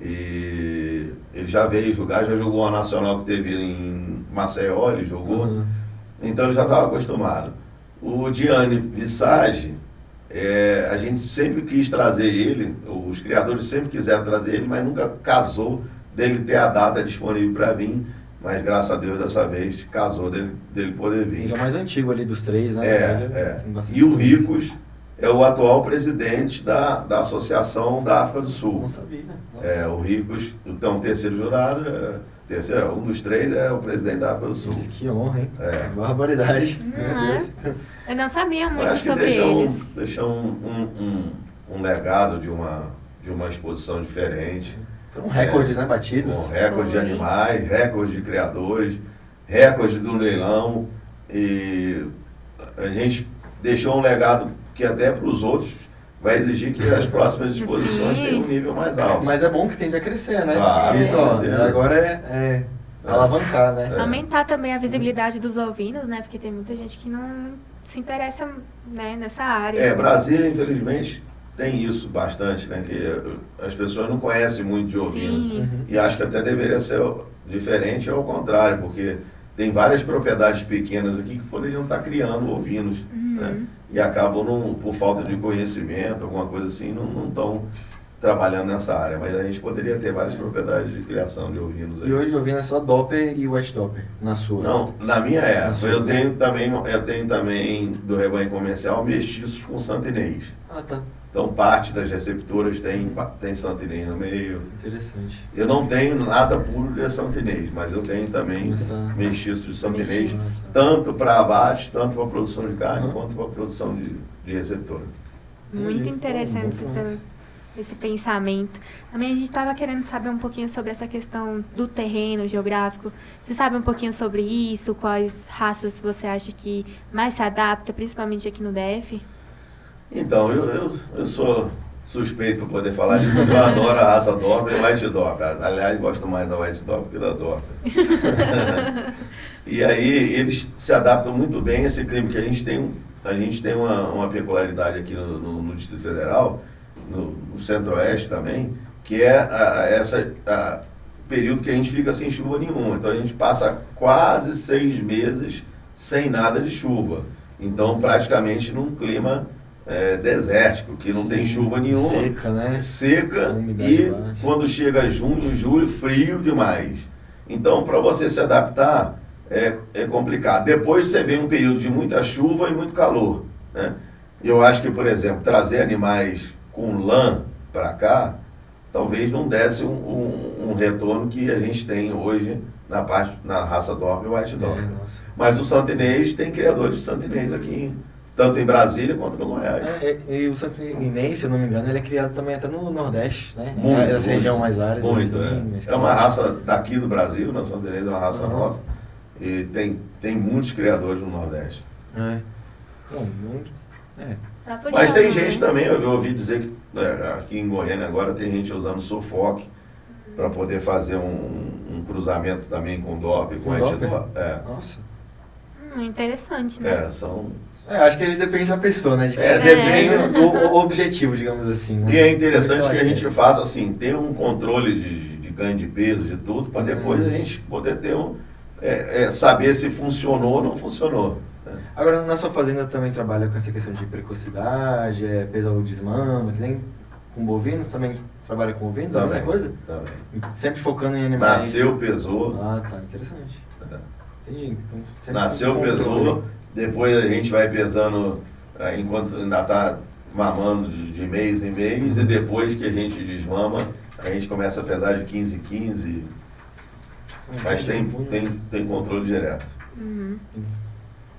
[SPEAKER 3] e ele já veio julgar, já jogou a Nacional que teve em Maceió, ele jogou, então ele já estava acostumado. O Diane Visage, a gente sempre quis trazer ele, os criadores sempre quiseram trazer ele, mas nunca casou dele ter a data disponível para vir, mas graças a Deus dessa vez casou dele poder vir.
[SPEAKER 2] Ele é o mais antigo ali dos 3, né?
[SPEAKER 3] E o Ricos é o atual presidente da Associação da África do Sul.
[SPEAKER 2] Não sabia.
[SPEAKER 3] O Ricos, então, terceiro jurado, um dos 3 é o presidente da África do Sul.
[SPEAKER 2] Que honra, hein? Barbaridade.
[SPEAKER 1] Eu não sabia muito
[SPEAKER 3] acho que
[SPEAKER 1] sobre eles.
[SPEAKER 3] deixa um legado de uma exposição diferente.
[SPEAKER 2] Foram recordes, né, batidos?
[SPEAKER 3] Recordes de animais, recordes de criadores, recordes do leilão. E a gente deixou um legado que até para os outros vai exigir que as próximas exposições tenham um nível mais alto.
[SPEAKER 2] Mas é bom que tende a crescer, né?
[SPEAKER 3] Isso,
[SPEAKER 2] agora é alavancar, né?
[SPEAKER 1] Aumentar também a visibilidade dos ovinos, né? Porque tem muita gente que não se interessa, né, nessa área.
[SPEAKER 3] Brasília, infelizmente, tem isso bastante, né? Que as pessoas não conhecem muito de ovino. E acho que até deveria ser diferente ou ao contrário, porque tem várias propriedades pequenas aqui que poderiam estar criando ovinos, né? E acabam, por falta de conhecimento, alguma coisa assim, não estão trabalhando nessa área. Mas a gente poderia ter várias propriedades de criação de ovinos aí.
[SPEAKER 2] E hoje o ovino é só Doppler e White Doppler, na sua?
[SPEAKER 3] Não, na minha eu tenho também do rebanho comercial mestiços com santinês.
[SPEAKER 2] Tá.
[SPEAKER 3] Então, parte das receptoras tem santinês no meio.
[SPEAKER 2] Interessante.
[SPEAKER 3] Eu não tenho nada puro de santinês, mas eu tenho também mestiços de santinês, tanto para abate, tanto para produção de carne, quanto para produção de receptora.
[SPEAKER 1] Muito interessante esse pensamento. Também a gente estava querendo saber um pouquinho sobre essa questão do terreno geográfico. Você sabe um pouquinho sobre isso? Quais raças você acha que mais se adapta, principalmente aqui no DF?
[SPEAKER 3] Então, eu sou suspeito para poder falar de tudo. Eu adoro a raça Doppler e White Doppler. Aliás, gosto mais da White Doppler que da Doppler. E aí, eles se adaptam muito bem a esse clima, que a gente tem uma peculiaridade aqui no Distrito Federal, no Centro-Oeste também, que é esse período que a gente fica sem chuva nenhuma. Então, a gente passa quase 6 meses sem nada de chuva. Então, praticamente num clima desértico, que não tem chuva nenhuma.
[SPEAKER 2] Seca, né?
[SPEAKER 3] Seca e
[SPEAKER 2] baixa.
[SPEAKER 3] Quando chega junho, julho, frio demais. Então, para você se adaptar, é complicado. Depois você vê um período de muita chuva e muito calor, né? Eu acho que, por exemplo, trazer animais com lã para cá, talvez não desse um retorno que a gente tem hoje na raça Doppler e White Doppler. Mas o santinês, tem criadores de santinês aqui, tanto em Brasília quanto no Goiás.
[SPEAKER 2] E o santinês, se eu não me engano, ele é criado também até no Nordeste, né?
[SPEAKER 3] Essa
[SPEAKER 2] região mais árida.
[SPEAKER 3] Muito, é uma raça daqui do Brasil, o santinês é uma raça nossa. E tem muitos criadores no Nordeste. Mas tem gente também, eu ouvi dizer que aqui em Goiânia agora tem gente usando Suffolk para poder fazer um cruzamento também com Doppler, com White Doppler.
[SPEAKER 2] Nossa.
[SPEAKER 1] Interessante, né?
[SPEAKER 2] Acho que depende da pessoa, né?
[SPEAKER 3] Depende
[SPEAKER 2] do objetivo, digamos assim. Né?
[SPEAKER 3] E é interessante que a gente faça assim, ter um controle de ganho de peso, de tudo, para depois a gente poder ter saber se funcionou ou não funcionou. Né?
[SPEAKER 2] Agora, na sua fazenda também trabalha com essa questão de precocidade, peso ao desmama, que nem com bovinos, também trabalha com ovinos, a mesma coisa?
[SPEAKER 3] Também.
[SPEAKER 2] Sempre focando em animais.
[SPEAKER 3] Nasceu, pesou.
[SPEAKER 2] Ah, tá, interessante. Entendi. Então,
[SPEAKER 3] nasceu, pesou, depois a gente vai pesando enquanto ainda está mamando de mês em mês, e depois que a gente desmama, a gente começa a pesar de 15 em 15, mas tem controle direto.
[SPEAKER 1] Uhum.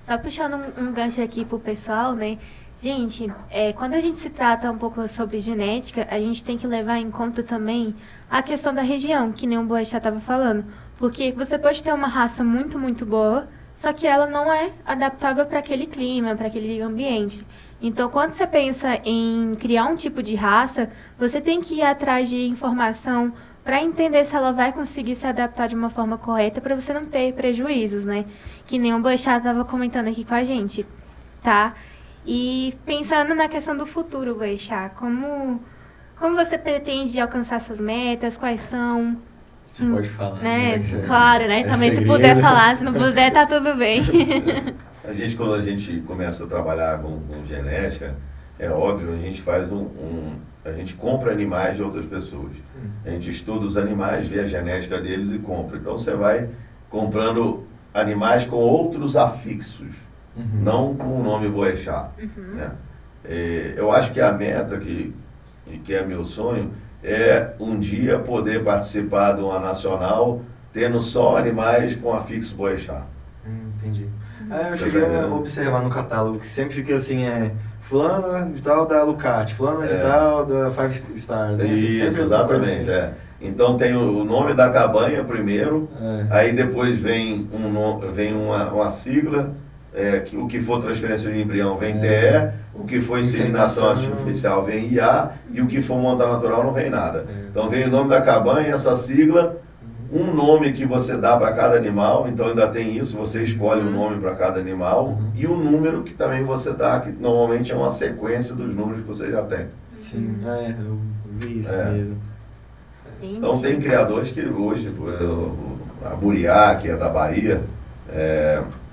[SPEAKER 1] Só puxando um gancho aqui pro pessoal, né? Gente, quando a gente se trata um pouco sobre genética, a gente tem que levar em conta também a questão da região, que nem o Boechat estava falando. Porque você pode ter uma raça muito, muito boa, só que ela não é adaptável para aquele clima, para aquele ambiente. Então, quando você pensa em criar um tipo de raça, você tem que ir atrás de informação para entender se ela vai conseguir se adaptar de uma forma correta para você não ter prejuízos, né? Que nem o Boechat estava comentando aqui com a gente, tá? E pensando na questão do futuro, Boechat, como você pretende alcançar suas metas, quais são?
[SPEAKER 2] Você pode falar,
[SPEAKER 1] né? Claro, né? Também se puder falar, se não puder, tá tudo bem.
[SPEAKER 3] Quando a gente começa a trabalhar com genética, é óbvio, a gente faz a gente compra animais de outras pessoas. A gente estuda os animais, vê a genética deles e compra. Então você vai comprando animais com outros afixos, não com o nome Boechat. Né? Eu acho que a meta, que é meu sonho, é um dia poder participar de uma nacional tendo só animais com afixo Boechat.
[SPEAKER 2] Entendi. Eu cheguei a observar no catálogo que sempre fica assim, fulana de tal da Lucati, fulana de tal da Five Stars. Né?
[SPEAKER 3] Isso, exatamente. Assim. Então tem o nome da cabanha primeiro, aí depois vem uma sigla, o que for transferência de embrião vem TE, o que for inseminação artificial vem IA, e o que for monta natural não vem nada. Então vem o nome da cabanha, essa sigla, um nome que você dá para cada animal, então ainda tem isso, você escolhe um nome para cada animal, e o número que também você dá, que normalmente é uma sequência dos números que você já tem.
[SPEAKER 2] Sim, eu vi isso mesmo.
[SPEAKER 3] Então tem criadores que hoje, a Buriá, que é da Bahia,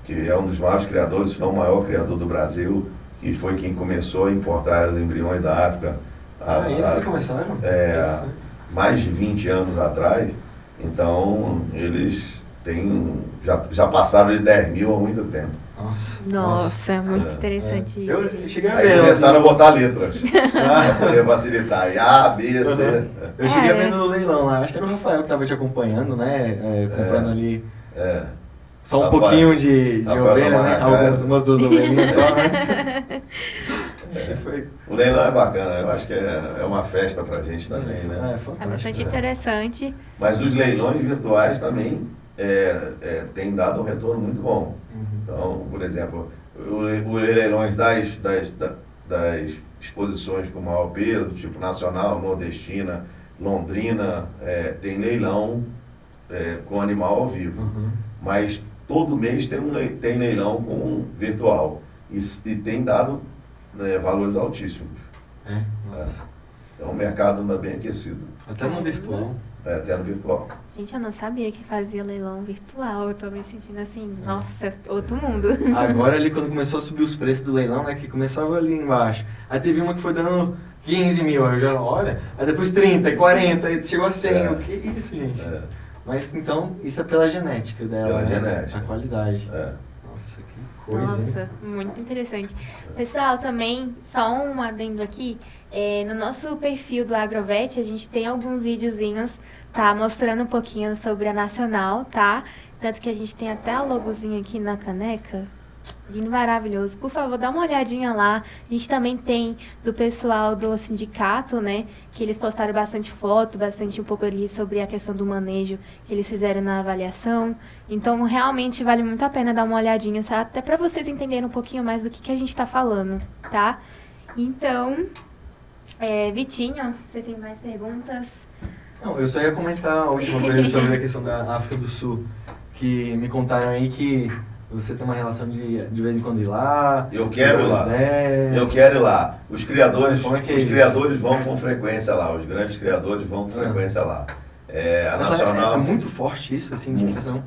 [SPEAKER 3] que é um dos maiores criadores, se não o maior criador do Brasil, que foi quem começou a importar os embriões da África.
[SPEAKER 2] Eles começaram?
[SPEAKER 3] Mais de 20 anos atrás. Então, eles já passaram de 10 mil há muito tempo.
[SPEAKER 1] Nossa, muito interessante isso.
[SPEAKER 2] Eu cheguei a
[SPEAKER 3] ver. Aí começaram a botar letras para poder facilitar. A, B, C.
[SPEAKER 2] Eu cheguei a ver no leilão lá. Acho que era o Rafael que estava te acompanhando, né? Comprando ali. Só um pouquinho de ovelha, né? Umas 2 ovelhinhas só, né?
[SPEAKER 3] O leilão é bacana, eu acho que é uma festa pra gente também, né?
[SPEAKER 1] É bastante interessante.
[SPEAKER 3] Mas os leilões virtuais também têm dado um retorno muito bom. Então, por exemplo, os leilões das exposições com maior peso, tipo Nacional, Nordestina, Londrina, tem leilão com animal ao vivo. Mas todo mês tem leilão com virtual. E tem dado valores altíssimos. Então o mercado anda bem aquecido.
[SPEAKER 2] Até no virtual.
[SPEAKER 3] Até no virtual.
[SPEAKER 1] Gente, eu não sabia que fazia leilão virtual. Eu tô me sentindo assim, nossa, outro mundo.
[SPEAKER 2] Agora ali quando começou a subir os preços do leilão, né, que começava ali embaixo. Aí teve uma que foi dando 15 mil, aí eu já, olha, aí depois 30, 40, aí chegou a 100. O que é isso, gente? Mas então, isso é pela genética dela,
[SPEAKER 3] pela genética.
[SPEAKER 2] A qualidade. Nossa, que coisa,
[SPEAKER 1] Nossa,
[SPEAKER 2] hein?
[SPEAKER 1] muito interessante. Pessoal, também, só um adendo aqui, no nosso perfil do Agrovet, a gente tem alguns videozinhos, tá, mostrando um pouquinho sobre a Nacional, tá? Tanto que a gente tem até a logozinho aqui na caneca. Lindo, maravilhoso. Por favor, dá uma olhadinha lá. A gente também tem do pessoal do sindicato, né? Que eles postaram bastante foto, bastante um pouco ali sobre a questão do manejo que eles fizeram na avaliação. Então, realmente vale muito a pena dar uma olhadinha, sabe? Até para vocês entenderem um pouquinho mais do que a gente está falando, tá? Então, Vitinho, você tem mais perguntas?
[SPEAKER 2] Não, eu só ia comentar a última coisa sobre a questão da África do Sul. Que me contaram aí que você tem uma relação de vez em quando ir lá.
[SPEAKER 3] Eu quero ir lá. Eu quero ir lá. Os criadores, vão com frequência lá. Os grandes criadores vão com frequência lá. A
[SPEAKER 2] Mas
[SPEAKER 3] Nacional...
[SPEAKER 2] é muito forte isso, assim, de criação.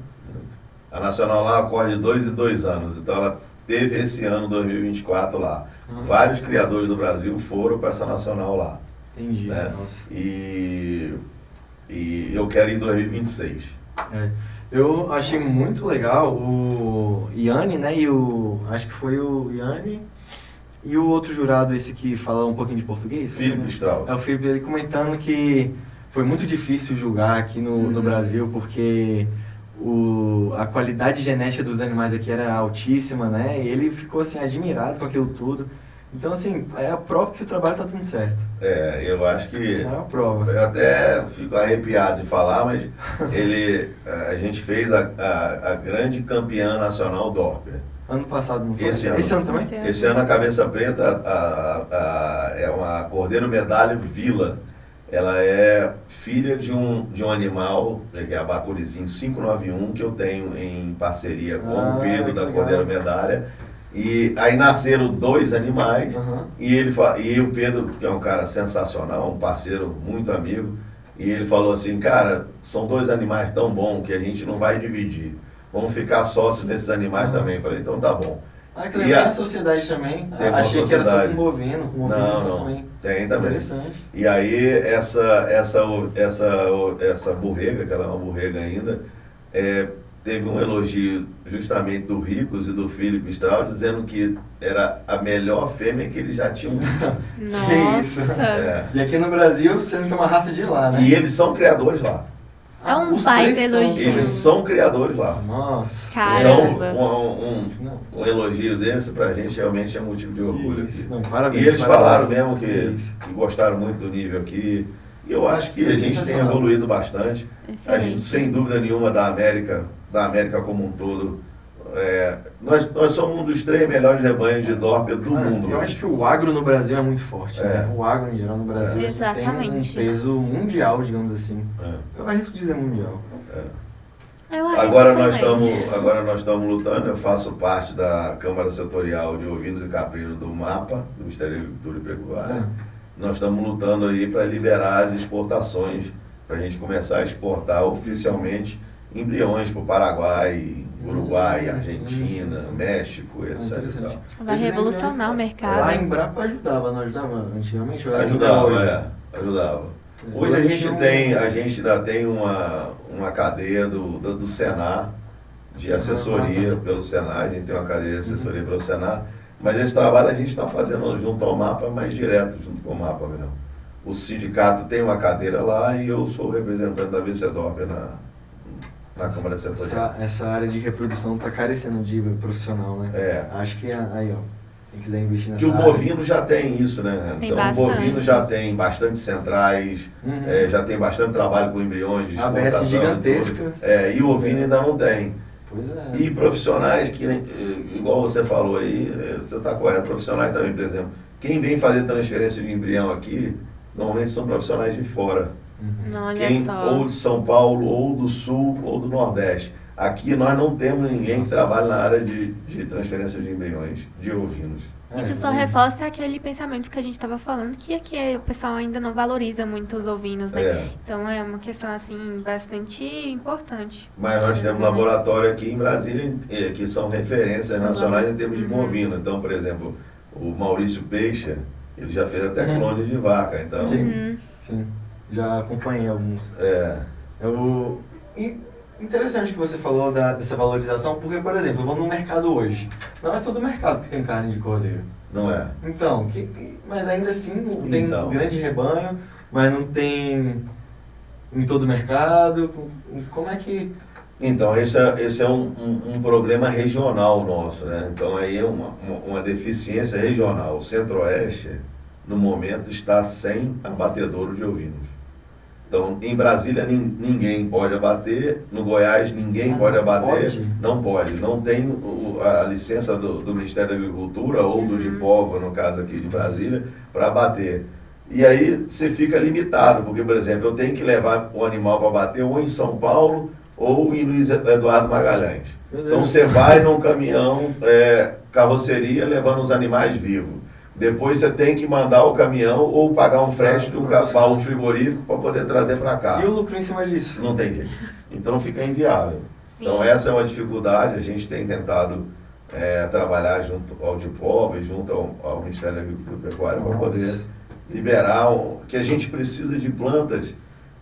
[SPEAKER 3] A Nacional lá ocorre de 2 em 2 anos. Então ela teve esse ano, 2024, lá. Vários criadores do Brasil foram para essa Nacional lá.
[SPEAKER 2] Entendi,
[SPEAKER 3] Né?
[SPEAKER 2] nossa.
[SPEAKER 3] E eu quero ir em 2026.
[SPEAKER 2] Eu achei muito legal o Yanni, né? Acho que foi o Yanni e o outro jurado, esse que fala um pouquinho de português.
[SPEAKER 3] Filipe Strauss.
[SPEAKER 2] O Filipe, ele comentando que foi muito difícil julgar aqui no Brasil, porque a qualidade genética dos animais aqui era altíssima, né? E ele ficou, assim, admirado com aquilo tudo. Então, assim, é a prova que o trabalho tá dando certo.
[SPEAKER 3] Eu acho que...
[SPEAKER 2] É a prova.
[SPEAKER 3] Eu até fico arrepiado de falar, mas a gente fez a grande campeã nacional Dorper.
[SPEAKER 2] Ano passado não foi?
[SPEAKER 3] Esse ano
[SPEAKER 2] também?
[SPEAKER 3] Esse ano a Cabeça Preta é uma Cordeiro Medalha Vila. Ela é filha de um animal, que é a Bacurizinho 591, que eu tenho em parceria com o Pedro da Cordeiro Medalha. E aí nasceram 2 animais, e o Pedro, que é um cara sensacional, um parceiro muito amigo, e ele falou assim, cara, são 2 animais tão bons que a gente não vai dividir. Vamos ficar sócios desses animais também. Eu falei, então tá bom.
[SPEAKER 2] Que legal, tem a sociedade também. Achei que era só com bovino,
[SPEAKER 3] não,
[SPEAKER 2] também.
[SPEAKER 3] Tem também.
[SPEAKER 2] Interessante.
[SPEAKER 3] E aí essa borrega, que ela é uma borrega ainda, teve um elogio justamente do Ricos e do Filipe Strauss, dizendo que era a melhor fêmea que eles já tinham visto.
[SPEAKER 1] Nossa!
[SPEAKER 2] Que isso? E aqui no Brasil, sendo que é uma raça de lá, né?
[SPEAKER 3] E eles são criadores lá.
[SPEAKER 1] É um baita elogio.
[SPEAKER 3] Eles são criadores lá.
[SPEAKER 2] Nossa.
[SPEAKER 1] Caramba.
[SPEAKER 3] Então, um elogio desse pra gente realmente é motivo de orgulho.
[SPEAKER 2] Não, parabéns,
[SPEAKER 3] e eles falaram mesmo que
[SPEAKER 2] Isso.
[SPEAKER 3] gostaram muito do nível aqui. E eu acho que a gente tem evoluído bastante. A gente, sem dúvida nenhuma, da América como um todo. Nós somos um dos 3 melhores rebanhos de Dorper do mundo.
[SPEAKER 2] Eu acho que o agro no Brasil é muito forte. Né? O agro, em geral, no Brasil tem um peso mundial, digamos assim. Eu arrisco dizer mundial.
[SPEAKER 3] Agora nós estamos lutando, eu faço parte da Câmara Setorial de Ovinos e Caprinos do MAPA, do Ministério da Agricultura e Pecuária. Nós estamos lutando aí para liberar as exportações, para a gente começar a exportar oficialmente embriões para o Paraguai, Uruguai, Argentina, México, etc.
[SPEAKER 1] Vai revolucionar o mercado.
[SPEAKER 2] Lá em Embrapa ajudava, não ajudava antigamente?
[SPEAKER 3] Ajudava. Hoje a gente ainda tem uma cadeia do Senar, de assessoria pelo Senar, a gente tem uma cadeia de assessoria pelo Senar, mas esse trabalho a gente está fazendo junto ao MAPA, mais direto junto com o MAPA mesmo. O sindicato tem uma cadeira lá e eu sou representante da VCDorp na Câmara Setorial.
[SPEAKER 2] Essa área de reprodução está carecendo de profissional, né? Acho que aí, ó, quem quiser investir nessa área...
[SPEAKER 3] Que o bovino já tem isso, né?
[SPEAKER 1] Tem
[SPEAKER 3] então
[SPEAKER 1] bastante.
[SPEAKER 3] O bovino já tem bastante centrais, já tem bastante trabalho com embriões de exportação.
[SPEAKER 2] ABS gigantesca.
[SPEAKER 3] E o ovino ainda não tem.
[SPEAKER 2] Pois é.
[SPEAKER 3] E profissionais que, igual você falou aí, você está correto, profissionais também, por exemplo. Quem vem fazer transferência de embrião aqui, normalmente são profissionais de fora.
[SPEAKER 1] Olha só.
[SPEAKER 3] Ou de São Paulo, ou do Sul, ou do Nordeste. Aqui nós não temos ninguém que trabalhe na área de transferência de embriões, de ovinos.
[SPEAKER 1] Isso só reforça aquele pensamento que a gente estava falando, que aqui o pessoal ainda não valoriza muito os ovinos, né? Então é uma questão, assim, bastante importante.
[SPEAKER 3] Mas nós temos laboratório aqui em Brasília, que são referências nacionais em termos de bovino. Então, por exemplo, o Maurício Peixe, ele já fez até clone de vaca, então...
[SPEAKER 2] Sim. Já acompanhei alguns. Interessante que você falou dessa valorização, porque, por exemplo, eu vou no mercado hoje. Não é todo mercado que tem carne de cordeiro.
[SPEAKER 3] Não é.
[SPEAKER 2] Então, mas ainda assim tem um grande rebanho, mas não tem em todo mercado. Como é que...
[SPEAKER 3] Então, esse é um problema regional nosso, né? Então, aí é uma deficiência regional. O Centro-Oeste, no momento, está sem abatedouro de ovinos. Então, em Brasília ninguém pode abater, no Goiás ninguém pode abater, não pode. Não tem a licença do Ministério da Agricultura ou do Gipova, no caso aqui de Brasília, para abater. E aí você fica limitado, porque, por exemplo, eu tenho que levar o animal para abater ou em São Paulo ou em Luiz Eduardo Magalhães. Então você vai num caminhão, carroceria, levando os animais vivos. depois você tem que mandar o caminhão ou pagar um frete de um baú frigorífico para poder trazer para cá.
[SPEAKER 2] E o lucro em cima disso?
[SPEAKER 3] Não tem jeito. Então fica inviável.
[SPEAKER 1] Sim.
[SPEAKER 3] Então essa é uma dificuldade, a gente tem tentado trabalhar junto ao DIPOV, junto ao Ministério da Agricultura e Pecuária, para poder liberar, que a gente precisa de plantas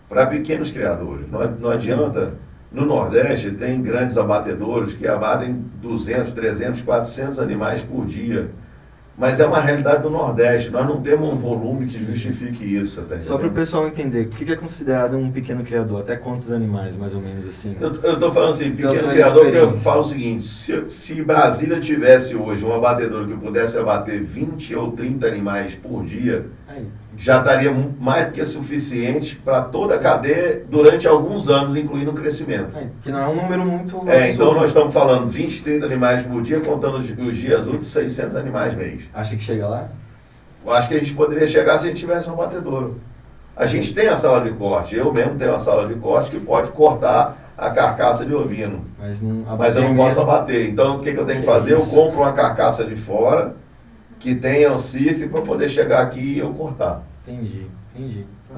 [SPEAKER 3] para pequenos criadores. Não adianta, no Nordeste tem grandes abatedouros que abatem 200, 300, 400 animais por dia. Mas é uma realidade do Nordeste, nós não temos um volume que justifique isso. Tá,
[SPEAKER 2] só para o pessoal entender, o que é considerado um pequeno criador? Até quantos animais, mais ou menos assim?
[SPEAKER 3] Eu estou falando assim, pequeno criador, porque eu falo o seguinte, se Brasília tivesse hoje um abatedor que pudesse abater 20 ou 30 animais por dia, já estaria mais do que suficiente para toda a cadeia durante alguns anos, incluindo o crescimento.
[SPEAKER 2] Que não é um número muito
[SPEAKER 3] então nós estamos falando 20, 30 animais por dia, contando os dias úteis, 600 animais mês.
[SPEAKER 2] Acha que chega lá?
[SPEAKER 3] Acho que a gente poderia chegar se a gente tivesse um abatedouro. A gente tem a sala de corte, eu mesmo tenho uma sala de corte que pode cortar a carcaça de ovino. Mas eu não posso abater. Então o que eu tenho que fazer? Eu compro uma carcaça de fora que tenha um CIF para poder chegar aqui e eu cortar.
[SPEAKER 2] Entendi.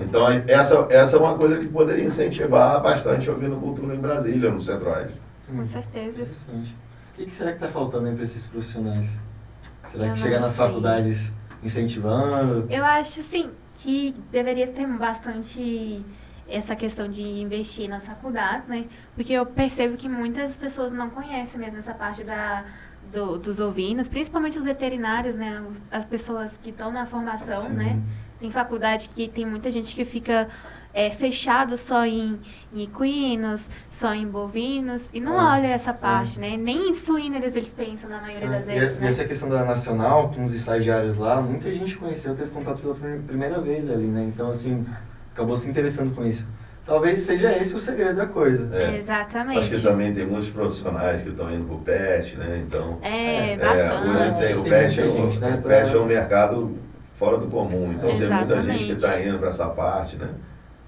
[SPEAKER 3] Então essa é uma coisa que poderia incentivar bastante a ovinocultura em Brasília, no Centro-Oeste.
[SPEAKER 1] Com certeza.
[SPEAKER 2] Interessante. O que será que está faltando para esses profissionais? Será que
[SPEAKER 1] Eu
[SPEAKER 2] chega
[SPEAKER 1] não
[SPEAKER 2] nas
[SPEAKER 1] sei.
[SPEAKER 2] faculdades incentivando?
[SPEAKER 1] Eu acho, sim, que deveria ter bastante essa questão de investir nas faculdades, né? Porque eu percebo que muitas pessoas não conhecem mesmo essa parte dos ovinos, principalmente os veterinários, né? As pessoas que estão na formação,
[SPEAKER 2] Sim.
[SPEAKER 1] né? Tem faculdade que tem muita gente que fica fechado só em equinos, só em bovinos, e não olha essa parte, né? Nem em suínos eles pensam na maioria das vezes,
[SPEAKER 2] E
[SPEAKER 1] né?
[SPEAKER 2] essa questão da Nacional, com os estagiários lá, muita gente conheceu, teve contato pela primeira vez ali, né? Então, assim, acabou se interessando com isso. Talvez seja esse o segredo da coisa.
[SPEAKER 1] Exatamente.
[SPEAKER 3] Acho que também tem muitos profissionais que estão indo para o PET, né? Então,
[SPEAKER 1] bastante.
[SPEAKER 3] hoje tem o PET, o PET é um mercado fora do comum. Então tem muita gente que está indo para essa parte, né?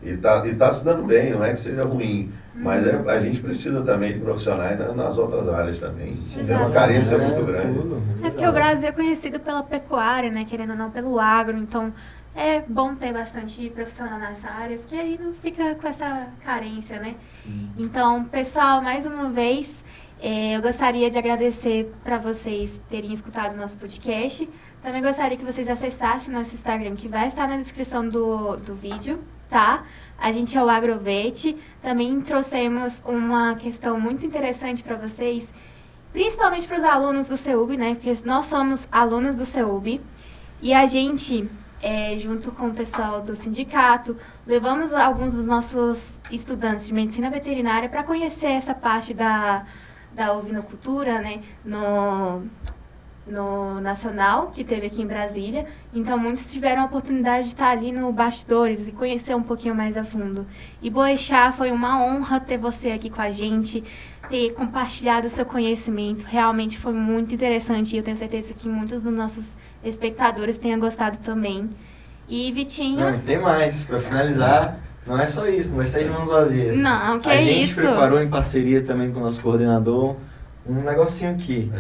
[SPEAKER 3] E tá se dando bem, não é que seja ruim. Mas a gente precisa também de profissionais nas outras áreas também. Tem uma carência muito grande.
[SPEAKER 1] É porque o Brasil é conhecido pela pecuária, né? Querendo ou não, pelo agro. Então, é bom ter bastante profissional nessa área, porque aí não fica com essa carência, né?
[SPEAKER 2] Sim.
[SPEAKER 1] Então, pessoal, mais uma vez, eu gostaria de agradecer para vocês terem escutado o nosso podcast. Também gostaria que vocês acessassem nosso Instagram, que vai estar na descrição do vídeo, tá? A gente é o Agrovete. Também trouxemos uma questão muito interessante para vocês, principalmente para os alunos do CEUB, né? Porque nós somos alunos do CEUB e a gente, junto com o pessoal do sindicato, levamos alguns dos nossos estudantes de medicina veterinária para conhecer essa parte da ovinocultura, né? No Nacional, que teve aqui em Brasília. Então, muitos tiveram a oportunidade de estar ali no bastidores e conhecer um pouquinho mais a fundo. E Boechat, foi uma honra ter você aqui com a gente, ter compartilhado o seu conhecimento. Realmente foi muito interessante e eu tenho certeza que muitos dos nossos espectadores tenham gostado também. E Vitinho...
[SPEAKER 2] Não, tem mais. Para finalizar, não é só isso, não vai sair de mãos vazias.
[SPEAKER 1] Não, que
[SPEAKER 2] a
[SPEAKER 1] é
[SPEAKER 2] gente
[SPEAKER 1] isso?
[SPEAKER 2] preparou em parceria também com o nosso coordenador um negocinho aqui.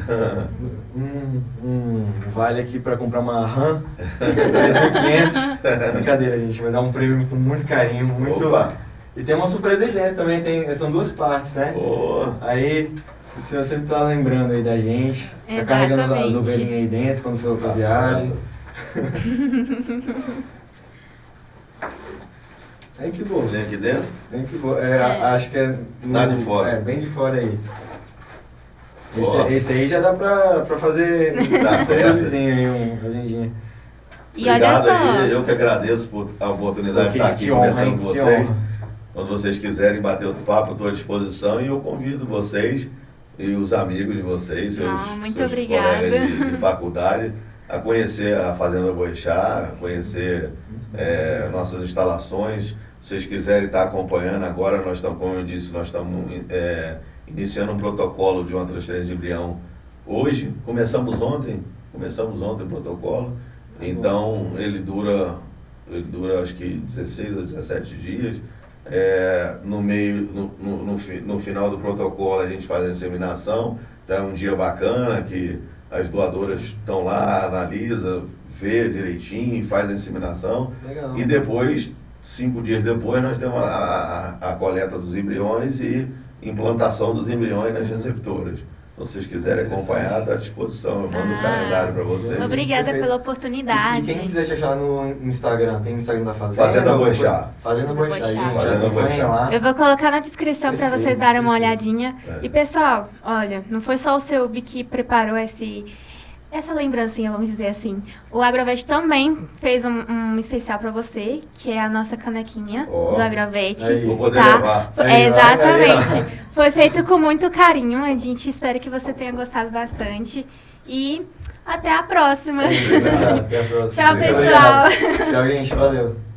[SPEAKER 2] Um vale aqui para comprar uma RAM 2.500. Brincadeira, gente, mas é um prêmio com muito carinho, muito...
[SPEAKER 3] Opa.
[SPEAKER 2] E tem uma surpresa aí dentro também, são duas partes, né?
[SPEAKER 3] Boa.
[SPEAKER 2] Aí o senhor sempre tá lembrando aí da gente, tá carregando as ovelhinhas aí dentro quando for pra viagem. Vem que boa.
[SPEAKER 3] Vem aqui dentro?
[SPEAKER 2] Bem que boa. Acho que é...
[SPEAKER 3] Lá de fora.
[SPEAKER 2] Bem de fora aí.
[SPEAKER 3] Boa.
[SPEAKER 2] Esse aí já dá pra fazer
[SPEAKER 3] Tá certo.
[SPEAKER 2] um vizinho aí, uma agendinha.
[SPEAKER 1] E
[SPEAKER 3] Obrigado
[SPEAKER 1] olha só...
[SPEAKER 3] aí, eu que agradeço por a oportunidade de estar aqui conversando com vocês. Quando vocês quiserem bater outro papo, eu estou à disposição e eu convido vocês e os amigos de vocês, seus
[SPEAKER 1] obrigada.
[SPEAKER 3] colegas de faculdade, a conhecer a Fazenda Boechat, a conhecer nossas instalações. Se vocês quiserem estar acompanhando agora, nós estamos, como eu disse, nós estamos iniciando um protocolo de uma transferência de embrião hoje. Começamos ontem o protocolo. Então, ele dura acho que 16 ou 17 dias. No final do protocolo, a gente faz a inseminação. Então, é um dia bacana que as doadoras estão lá, analisa, vê direitinho, faz a inseminação.
[SPEAKER 2] Legal.
[SPEAKER 3] E depois, 5 dias depois, nós temos a coleta dos embriões e implantação dos embriões nas receptoras. Se vocês quiserem acompanhar, está à disposição. Eu mando o calendário para vocês.
[SPEAKER 1] Obrigada
[SPEAKER 2] Perfeito.
[SPEAKER 1] pela oportunidade.
[SPEAKER 2] E quem quiser te achar no Instagram, tem o Instagram da Fazenda?
[SPEAKER 3] Fazenda Boixá.
[SPEAKER 2] Fazenda Boixá, gente.
[SPEAKER 3] Fazenda Boixá.
[SPEAKER 2] Lá.
[SPEAKER 1] Eu vou colocar na descrição para vocês darem uma olhadinha.
[SPEAKER 3] É.
[SPEAKER 1] E, pessoal, olha, não foi só o Selby que preparou essa lembrancinha, vamos dizer assim. O Agrovet também fez um especial para você, que é a nossa canequinha do Agrovet.
[SPEAKER 2] Aí.
[SPEAKER 3] Vou poder
[SPEAKER 1] Tá?
[SPEAKER 3] levar.
[SPEAKER 1] Exatamente. Foi feito com muito carinho. A gente espera que você tenha gostado bastante. E até a próxima.
[SPEAKER 2] Até a próxima.
[SPEAKER 1] Tchau, pessoal.
[SPEAKER 2] Tchau, gente. Valeu.